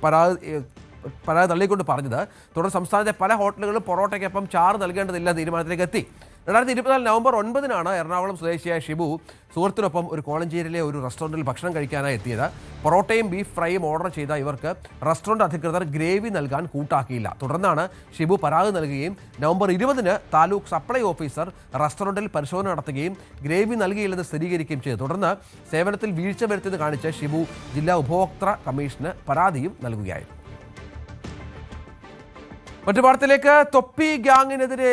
പരാതി തള്ളിക്കൊണ്ട് പറഞ്ഞത്. തുടർന്ന് സംസ്ഥാനത്തെ പല ഹോട്ടലുകളും പൊറോട്ടയ്ക്കൊപ്പം ചാറ് നൽകേണ്ടതില്ല തീരുമാനത്തിലേക്ക് എത്തി. 2024 നവംബർ 9 എറണാകുളം സ്വദേശിയായ ഷിബു സുഹൃത്തിനൊപ്പം ഒരു കോളഞ്ചേരിയിലെ ഒരു റെസ്റ്റോറൻറ്റിൽ ഭക്ഷണം കഴിക്കാനായി എത്തിയത്. പൊറോട്ടയും ബീഫ് ഫ്രൈയും ഓർഡർ ചെയ്ത ഇവർക്ക് റെസ്റ്റോറൻറ്റ് അധികൃതർ ഗ്രേവി നൽകാൻ കൂട്ടാക്കിയില്ല. തുടർന്നാണ് ഷിബു പരാതി നൽകുകയും നവംബർ 20 താലൂക്ക് സപ്ലൈ ഓഫീസർ റെസ്റ്റോറൻറ്റിൽ പരിശോധന നടത്തുകയും ഗ്രേവി നൽകിയില്ലെന്ന് സ്ഥിരീകരിക്കുകയും ചെയ്തു. തുടർന്ന് സേവനത്തിൽ വീഴ്ച വരുത്തിയെന്ന് കാണിച്ച് ഷിബു ജില്ലാ ഉപഭോക്തൃ കമ്മീഷന് പരാതിയും നൽകുകയായിരുന്നു. മറ്റു വാർത്തയിലേക്ക്, തൊപ്പി ഗ്യാങ്ങിനെതിരെ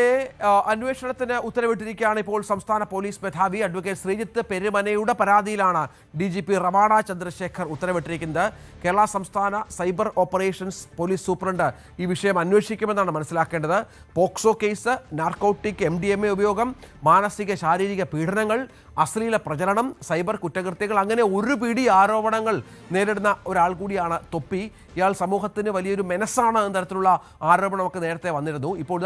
അന്വേഷണത്തിന് ഉത്തരവിട്ടിരിക്കുകയാണ് ഇപ്പോൾ സംസ്ഥാന പോലീസ് മേധാവി അഡ്വക്കേറ്റ് ശ്രീജിത്ത് പെരുമനയുടെ പരാതിയിലാണ് DGP റവാഡ ചന്ദ്രശേഖർ ഉത്തരവിട്ടിരിക്കുന്നത്. കേരള സംസ്ഥാന സൈബർ ഓപ്പറേഷൻസ് പോലീസ് സൂപ്രണ്ട് ഈ വിഷയം അന്വേഷിക്കുമെന്നാണ് മനസ്സിലാക്കേണ്ടത്. പോക്സോ കേസ്, നാർക്കോട്ടിക് MDMA ഉപയോഗം, മാനസിക ശാരീരിക പീഡനങ്ങൾ, അശ്ലീല പ്രചരണം, സൈബർ കുറ്റകൃത്യങ്ങൾ, അങ്ങനെ ഒരു പിടി ആരോപണങ്ങൾ നേരിടുന്ന ഒരാൾ കൂടിയാണ് തൊപ്പി. ഇയാൾ സമൂഹത്തിന് വലിയൊരു മെനസാണ് എന്ന തരത്തിലുള്ള ആരോപണമൊക്കെ നേരത്തെ വന്നിരുന്നു. ഇപ്പോൾ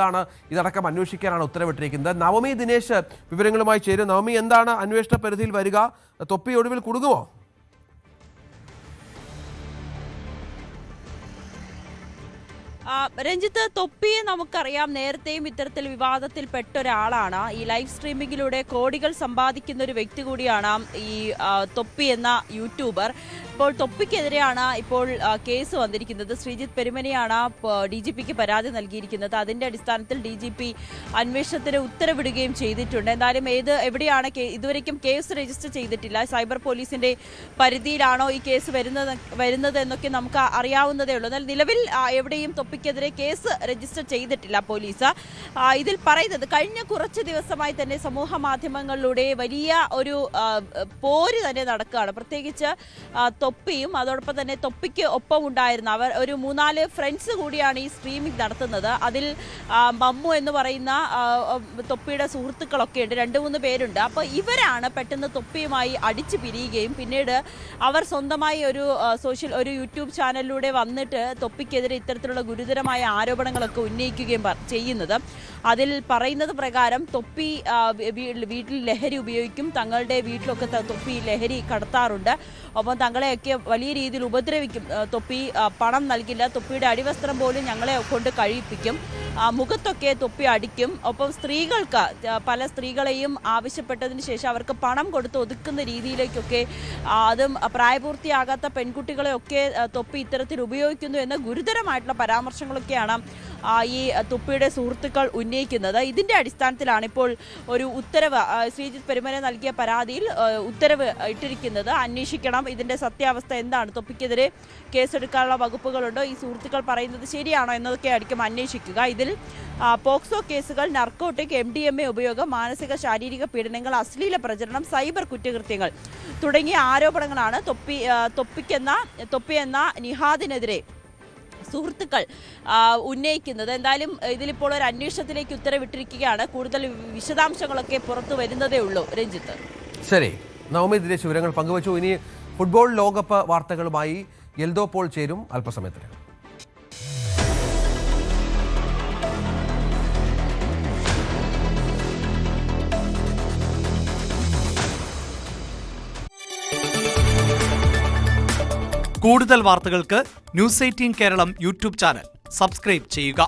ഇതടക്കം അന്വേഷിക്കാനാണ് ഉത്തരവിട്ടിരിക്കുന്നത്. നവമി ദിനേശ് വിവരങ്ങളുമായി ചേരും. നവമി, എന്താണ് അന്വേഷണ പരിധിയിൽ വരിക? തൊപ്പി ഒടുവിൽ കുടുങ്ങുമോ? രഞ്ജിത്ത്, തൊപ്പിയെ നമുക്കറിയാം, നേരത്തെയും ഇത്തരത്തിൽ വിവാദത്തിൽ പെട്ട ഒരാളാണ്. ഈ ലൈവ് സ്ട്രീമിങ്ങിലൂടെ കോടികൾ സമ്പാദിക്കുന്ന ഒരു വ്യക്തി കൂടിയാണ് ഈ തൊപ്പി എന്ന യൂട്യൂബർ. ഇപ്പോൾ തൊപ്പിക്കെതിരെയാണ് ഇപ്പോൾ കേസ് വന്നിരിക്കുന്നത്. ശ്രീജിത്ത് പെരുമനയാണ് DGPക്ക് പരാതി നൽകിയിരിക്കുന്നത്. അതിന്റെ അടിസ്ഥാനത്തിൽ DGP അന്വേഷണത്തിന് ഉത്തരവിടുകയും ചെയ്തിട്ടുണ്ട്. എന്തായാലും എവിടെയാണ് ഇതുവരെയ്ക്കും കേസ് രജിസ്റ്റർ ചെയ്തിട്ടില്ല. സൈബർ പോലീസിന്റെ പരിധിയിലാണോ ഈ കേസ് വരുന്നത് എന്നൊക്കെ നമുക്ക് അറിയാവുന്നതേ ഉള്ളൂ. എന്നാൽ നിലവിൽ എവിടെയും തൊപ്പിക്കെതിരെ കേസ് രജിസ്റ്റർ ചെയ്തിട്ടില്ല പോലീസ്. ഇതിൽ പറയുന്നത് കഴിഞ്ഞ കുറച്ച് ദിവസമായി തന്നെ സമൂഹ മാധ്യമങ്ങളിലൂടെ വലിയ ഒരു പോര് തന്നെ നടക്കുകയാണ്. പ്രത്യേകിച്ച് തൊപ്പിയും അതോടൊപ്പം തന്നെ തൊപ്പിക്ക് ഒപ്പം ഉണ്ടായിരുന്ന അവർ ഒരു 3-4 ഫ്രണ്ട്സ് കൂടിയാണ് ഈ സ്ട്രീമിംഗ് നടത്തുന്നത്. അതിൽ മമ്മു എന്ന് പറയുന്ന തൊപ്പിയുടെ സുഹൃത്തുക്കളൊക്കെ ഉണ്ട്, 2-3 പേരുണ്ട്. അപ്പോൾ ഇവരാണ് പെട്ടെന്ന് തൊപ്പിയുമായി അടിച്ചു പിരിയുകയും പിന്നീട് അവർ സ്വന്തമായി ഒരു യൂട്യൂബ് ചാനലിലൂടെ വന്നിട്ട് തൊപ്പിക്കെതിരെ ഇത്തരത്തിലുള്ള ഗുരുതര ഗുരുതരമായ ആരോപണങ്ങളൊക്കെ ഉന്നയിക്കുകയും ചെയ്യുന്നത്. അതിൽ പറയുന്നത് പ്രകാരം തൊപ്പി വീട്ടിൽ ലഹരി ഉപയോഗിക്കും, തങ്ങളുടെ വീട്ടിലൊക്കെ തൊപ്പി ലഹരി കടത്താറുണ്ട്, ഒപ്പം തങ്ങളെയൊക്കെ വലിയ രീതിയിൽ ഉപദ്രവിക്കും, തൊപ്പി പണം നൽകില്ല, തൊപ്പിയുടെ അടിവസ്ത്രം പോലും ഞങ്ങളെ കൊണ്ട് കഴിപ്പിക്കും, മുഖത്തൊക്കെ തൊപ്പി അടിക്കും, ഒപ്പം സ്ത്രീകൾക്ക് പല സ്ത്രീകളെയും ആവശ്യപ്പെട്ടതിന് ശേഷം അവർക്ക് പണം കൊടുത്ത് ഒതുക്കുന്ന രീതിയിലേക്കൊക്കെ അതും പ്രായപൂർത്തിയാകാത്ത പെൺകുട്ടികളെയൊക്കെ തൊപ്പി ഇത്തരത്തിൽ ഉപയോഗിക്കുന്നു എന്ന ഗുരുതരമായിട്ടുള്ള പരാമർശങ്ങളൊക്കെയാണ് ഈ തൊപ്പിയുടെ സുഹൃത്തുക്കൾ ഉന്നയിക്കുന്നത്. ഇതിന്റെ അടിസ്ഥാനത്തിലാണ് ഇപ്പോൾ ഒരു ഉത്തരവ് ശ്രീജിത്ത് പെരുമന നൽകിയ പരാതിയിൽ ഉത്തരവ് ഇട്ടിരിക്കുന്നത്. അന്വേഷിക്കണം, ഇതിന്റെ സത്യാവസ്ഥ എന്താണ്, തൊപ്പിക്കെതിരെ കേസെടുക്കാനുള്ള വകുപ്പുകളുണ്ടോ, ഈ സുഹൃത്തുക്കൾ പറയുന്നത് ശരിയാണോ എന്നതൊക്കെ ആയിരിക്കും അന്വേഷിക്കുക. ഇതിൽ പോക്സോ കേസുകൾ, നർക്കോട്ടിക്, MDMA ഉപയോഗം, മാനസിക ശാരീരിക പീഡനങ്ങൾ, അശ്ലീല പ്രചരണം, സൈബർ കുറ്റകൃത്യങ്ങൾ തുടങ്ങിയ ആരോപണങ്ങളാണ് തൊപ്പി എന്ന നിഹാദിനെതിരെ സുഹൃത്തുക്കൾ ഉന്നയിക്കുന്നത്. എന്തായാലും ഇതിലിപ്പോൾ ഒരു അന്വേഷണത്തിലേക്ക് ഉത്തരവിട്ടിരിക്കുകയാണ്. കൂടുതൽ വിശദാംശങ്ങളൊക്കെ പുറത്തു വരുന്നതേ ഉള്ളൂ. രഞ്ജിത്ത്. ശരി, നവമി ദിനേശ് വിവരങ്ങൾ പങ്കുവച്ചു. ഇനി ഫുട്ബോൾ ലോകകപ്പ് വാർത്തകളുമായി എൽദോ പോൾ ചേരും അല്പസമയത്തിന്. കൂടുതൽ വാർത്തകൾക്ക് news 18 Keralam YouTube channel subscribe ചെയ്യുക.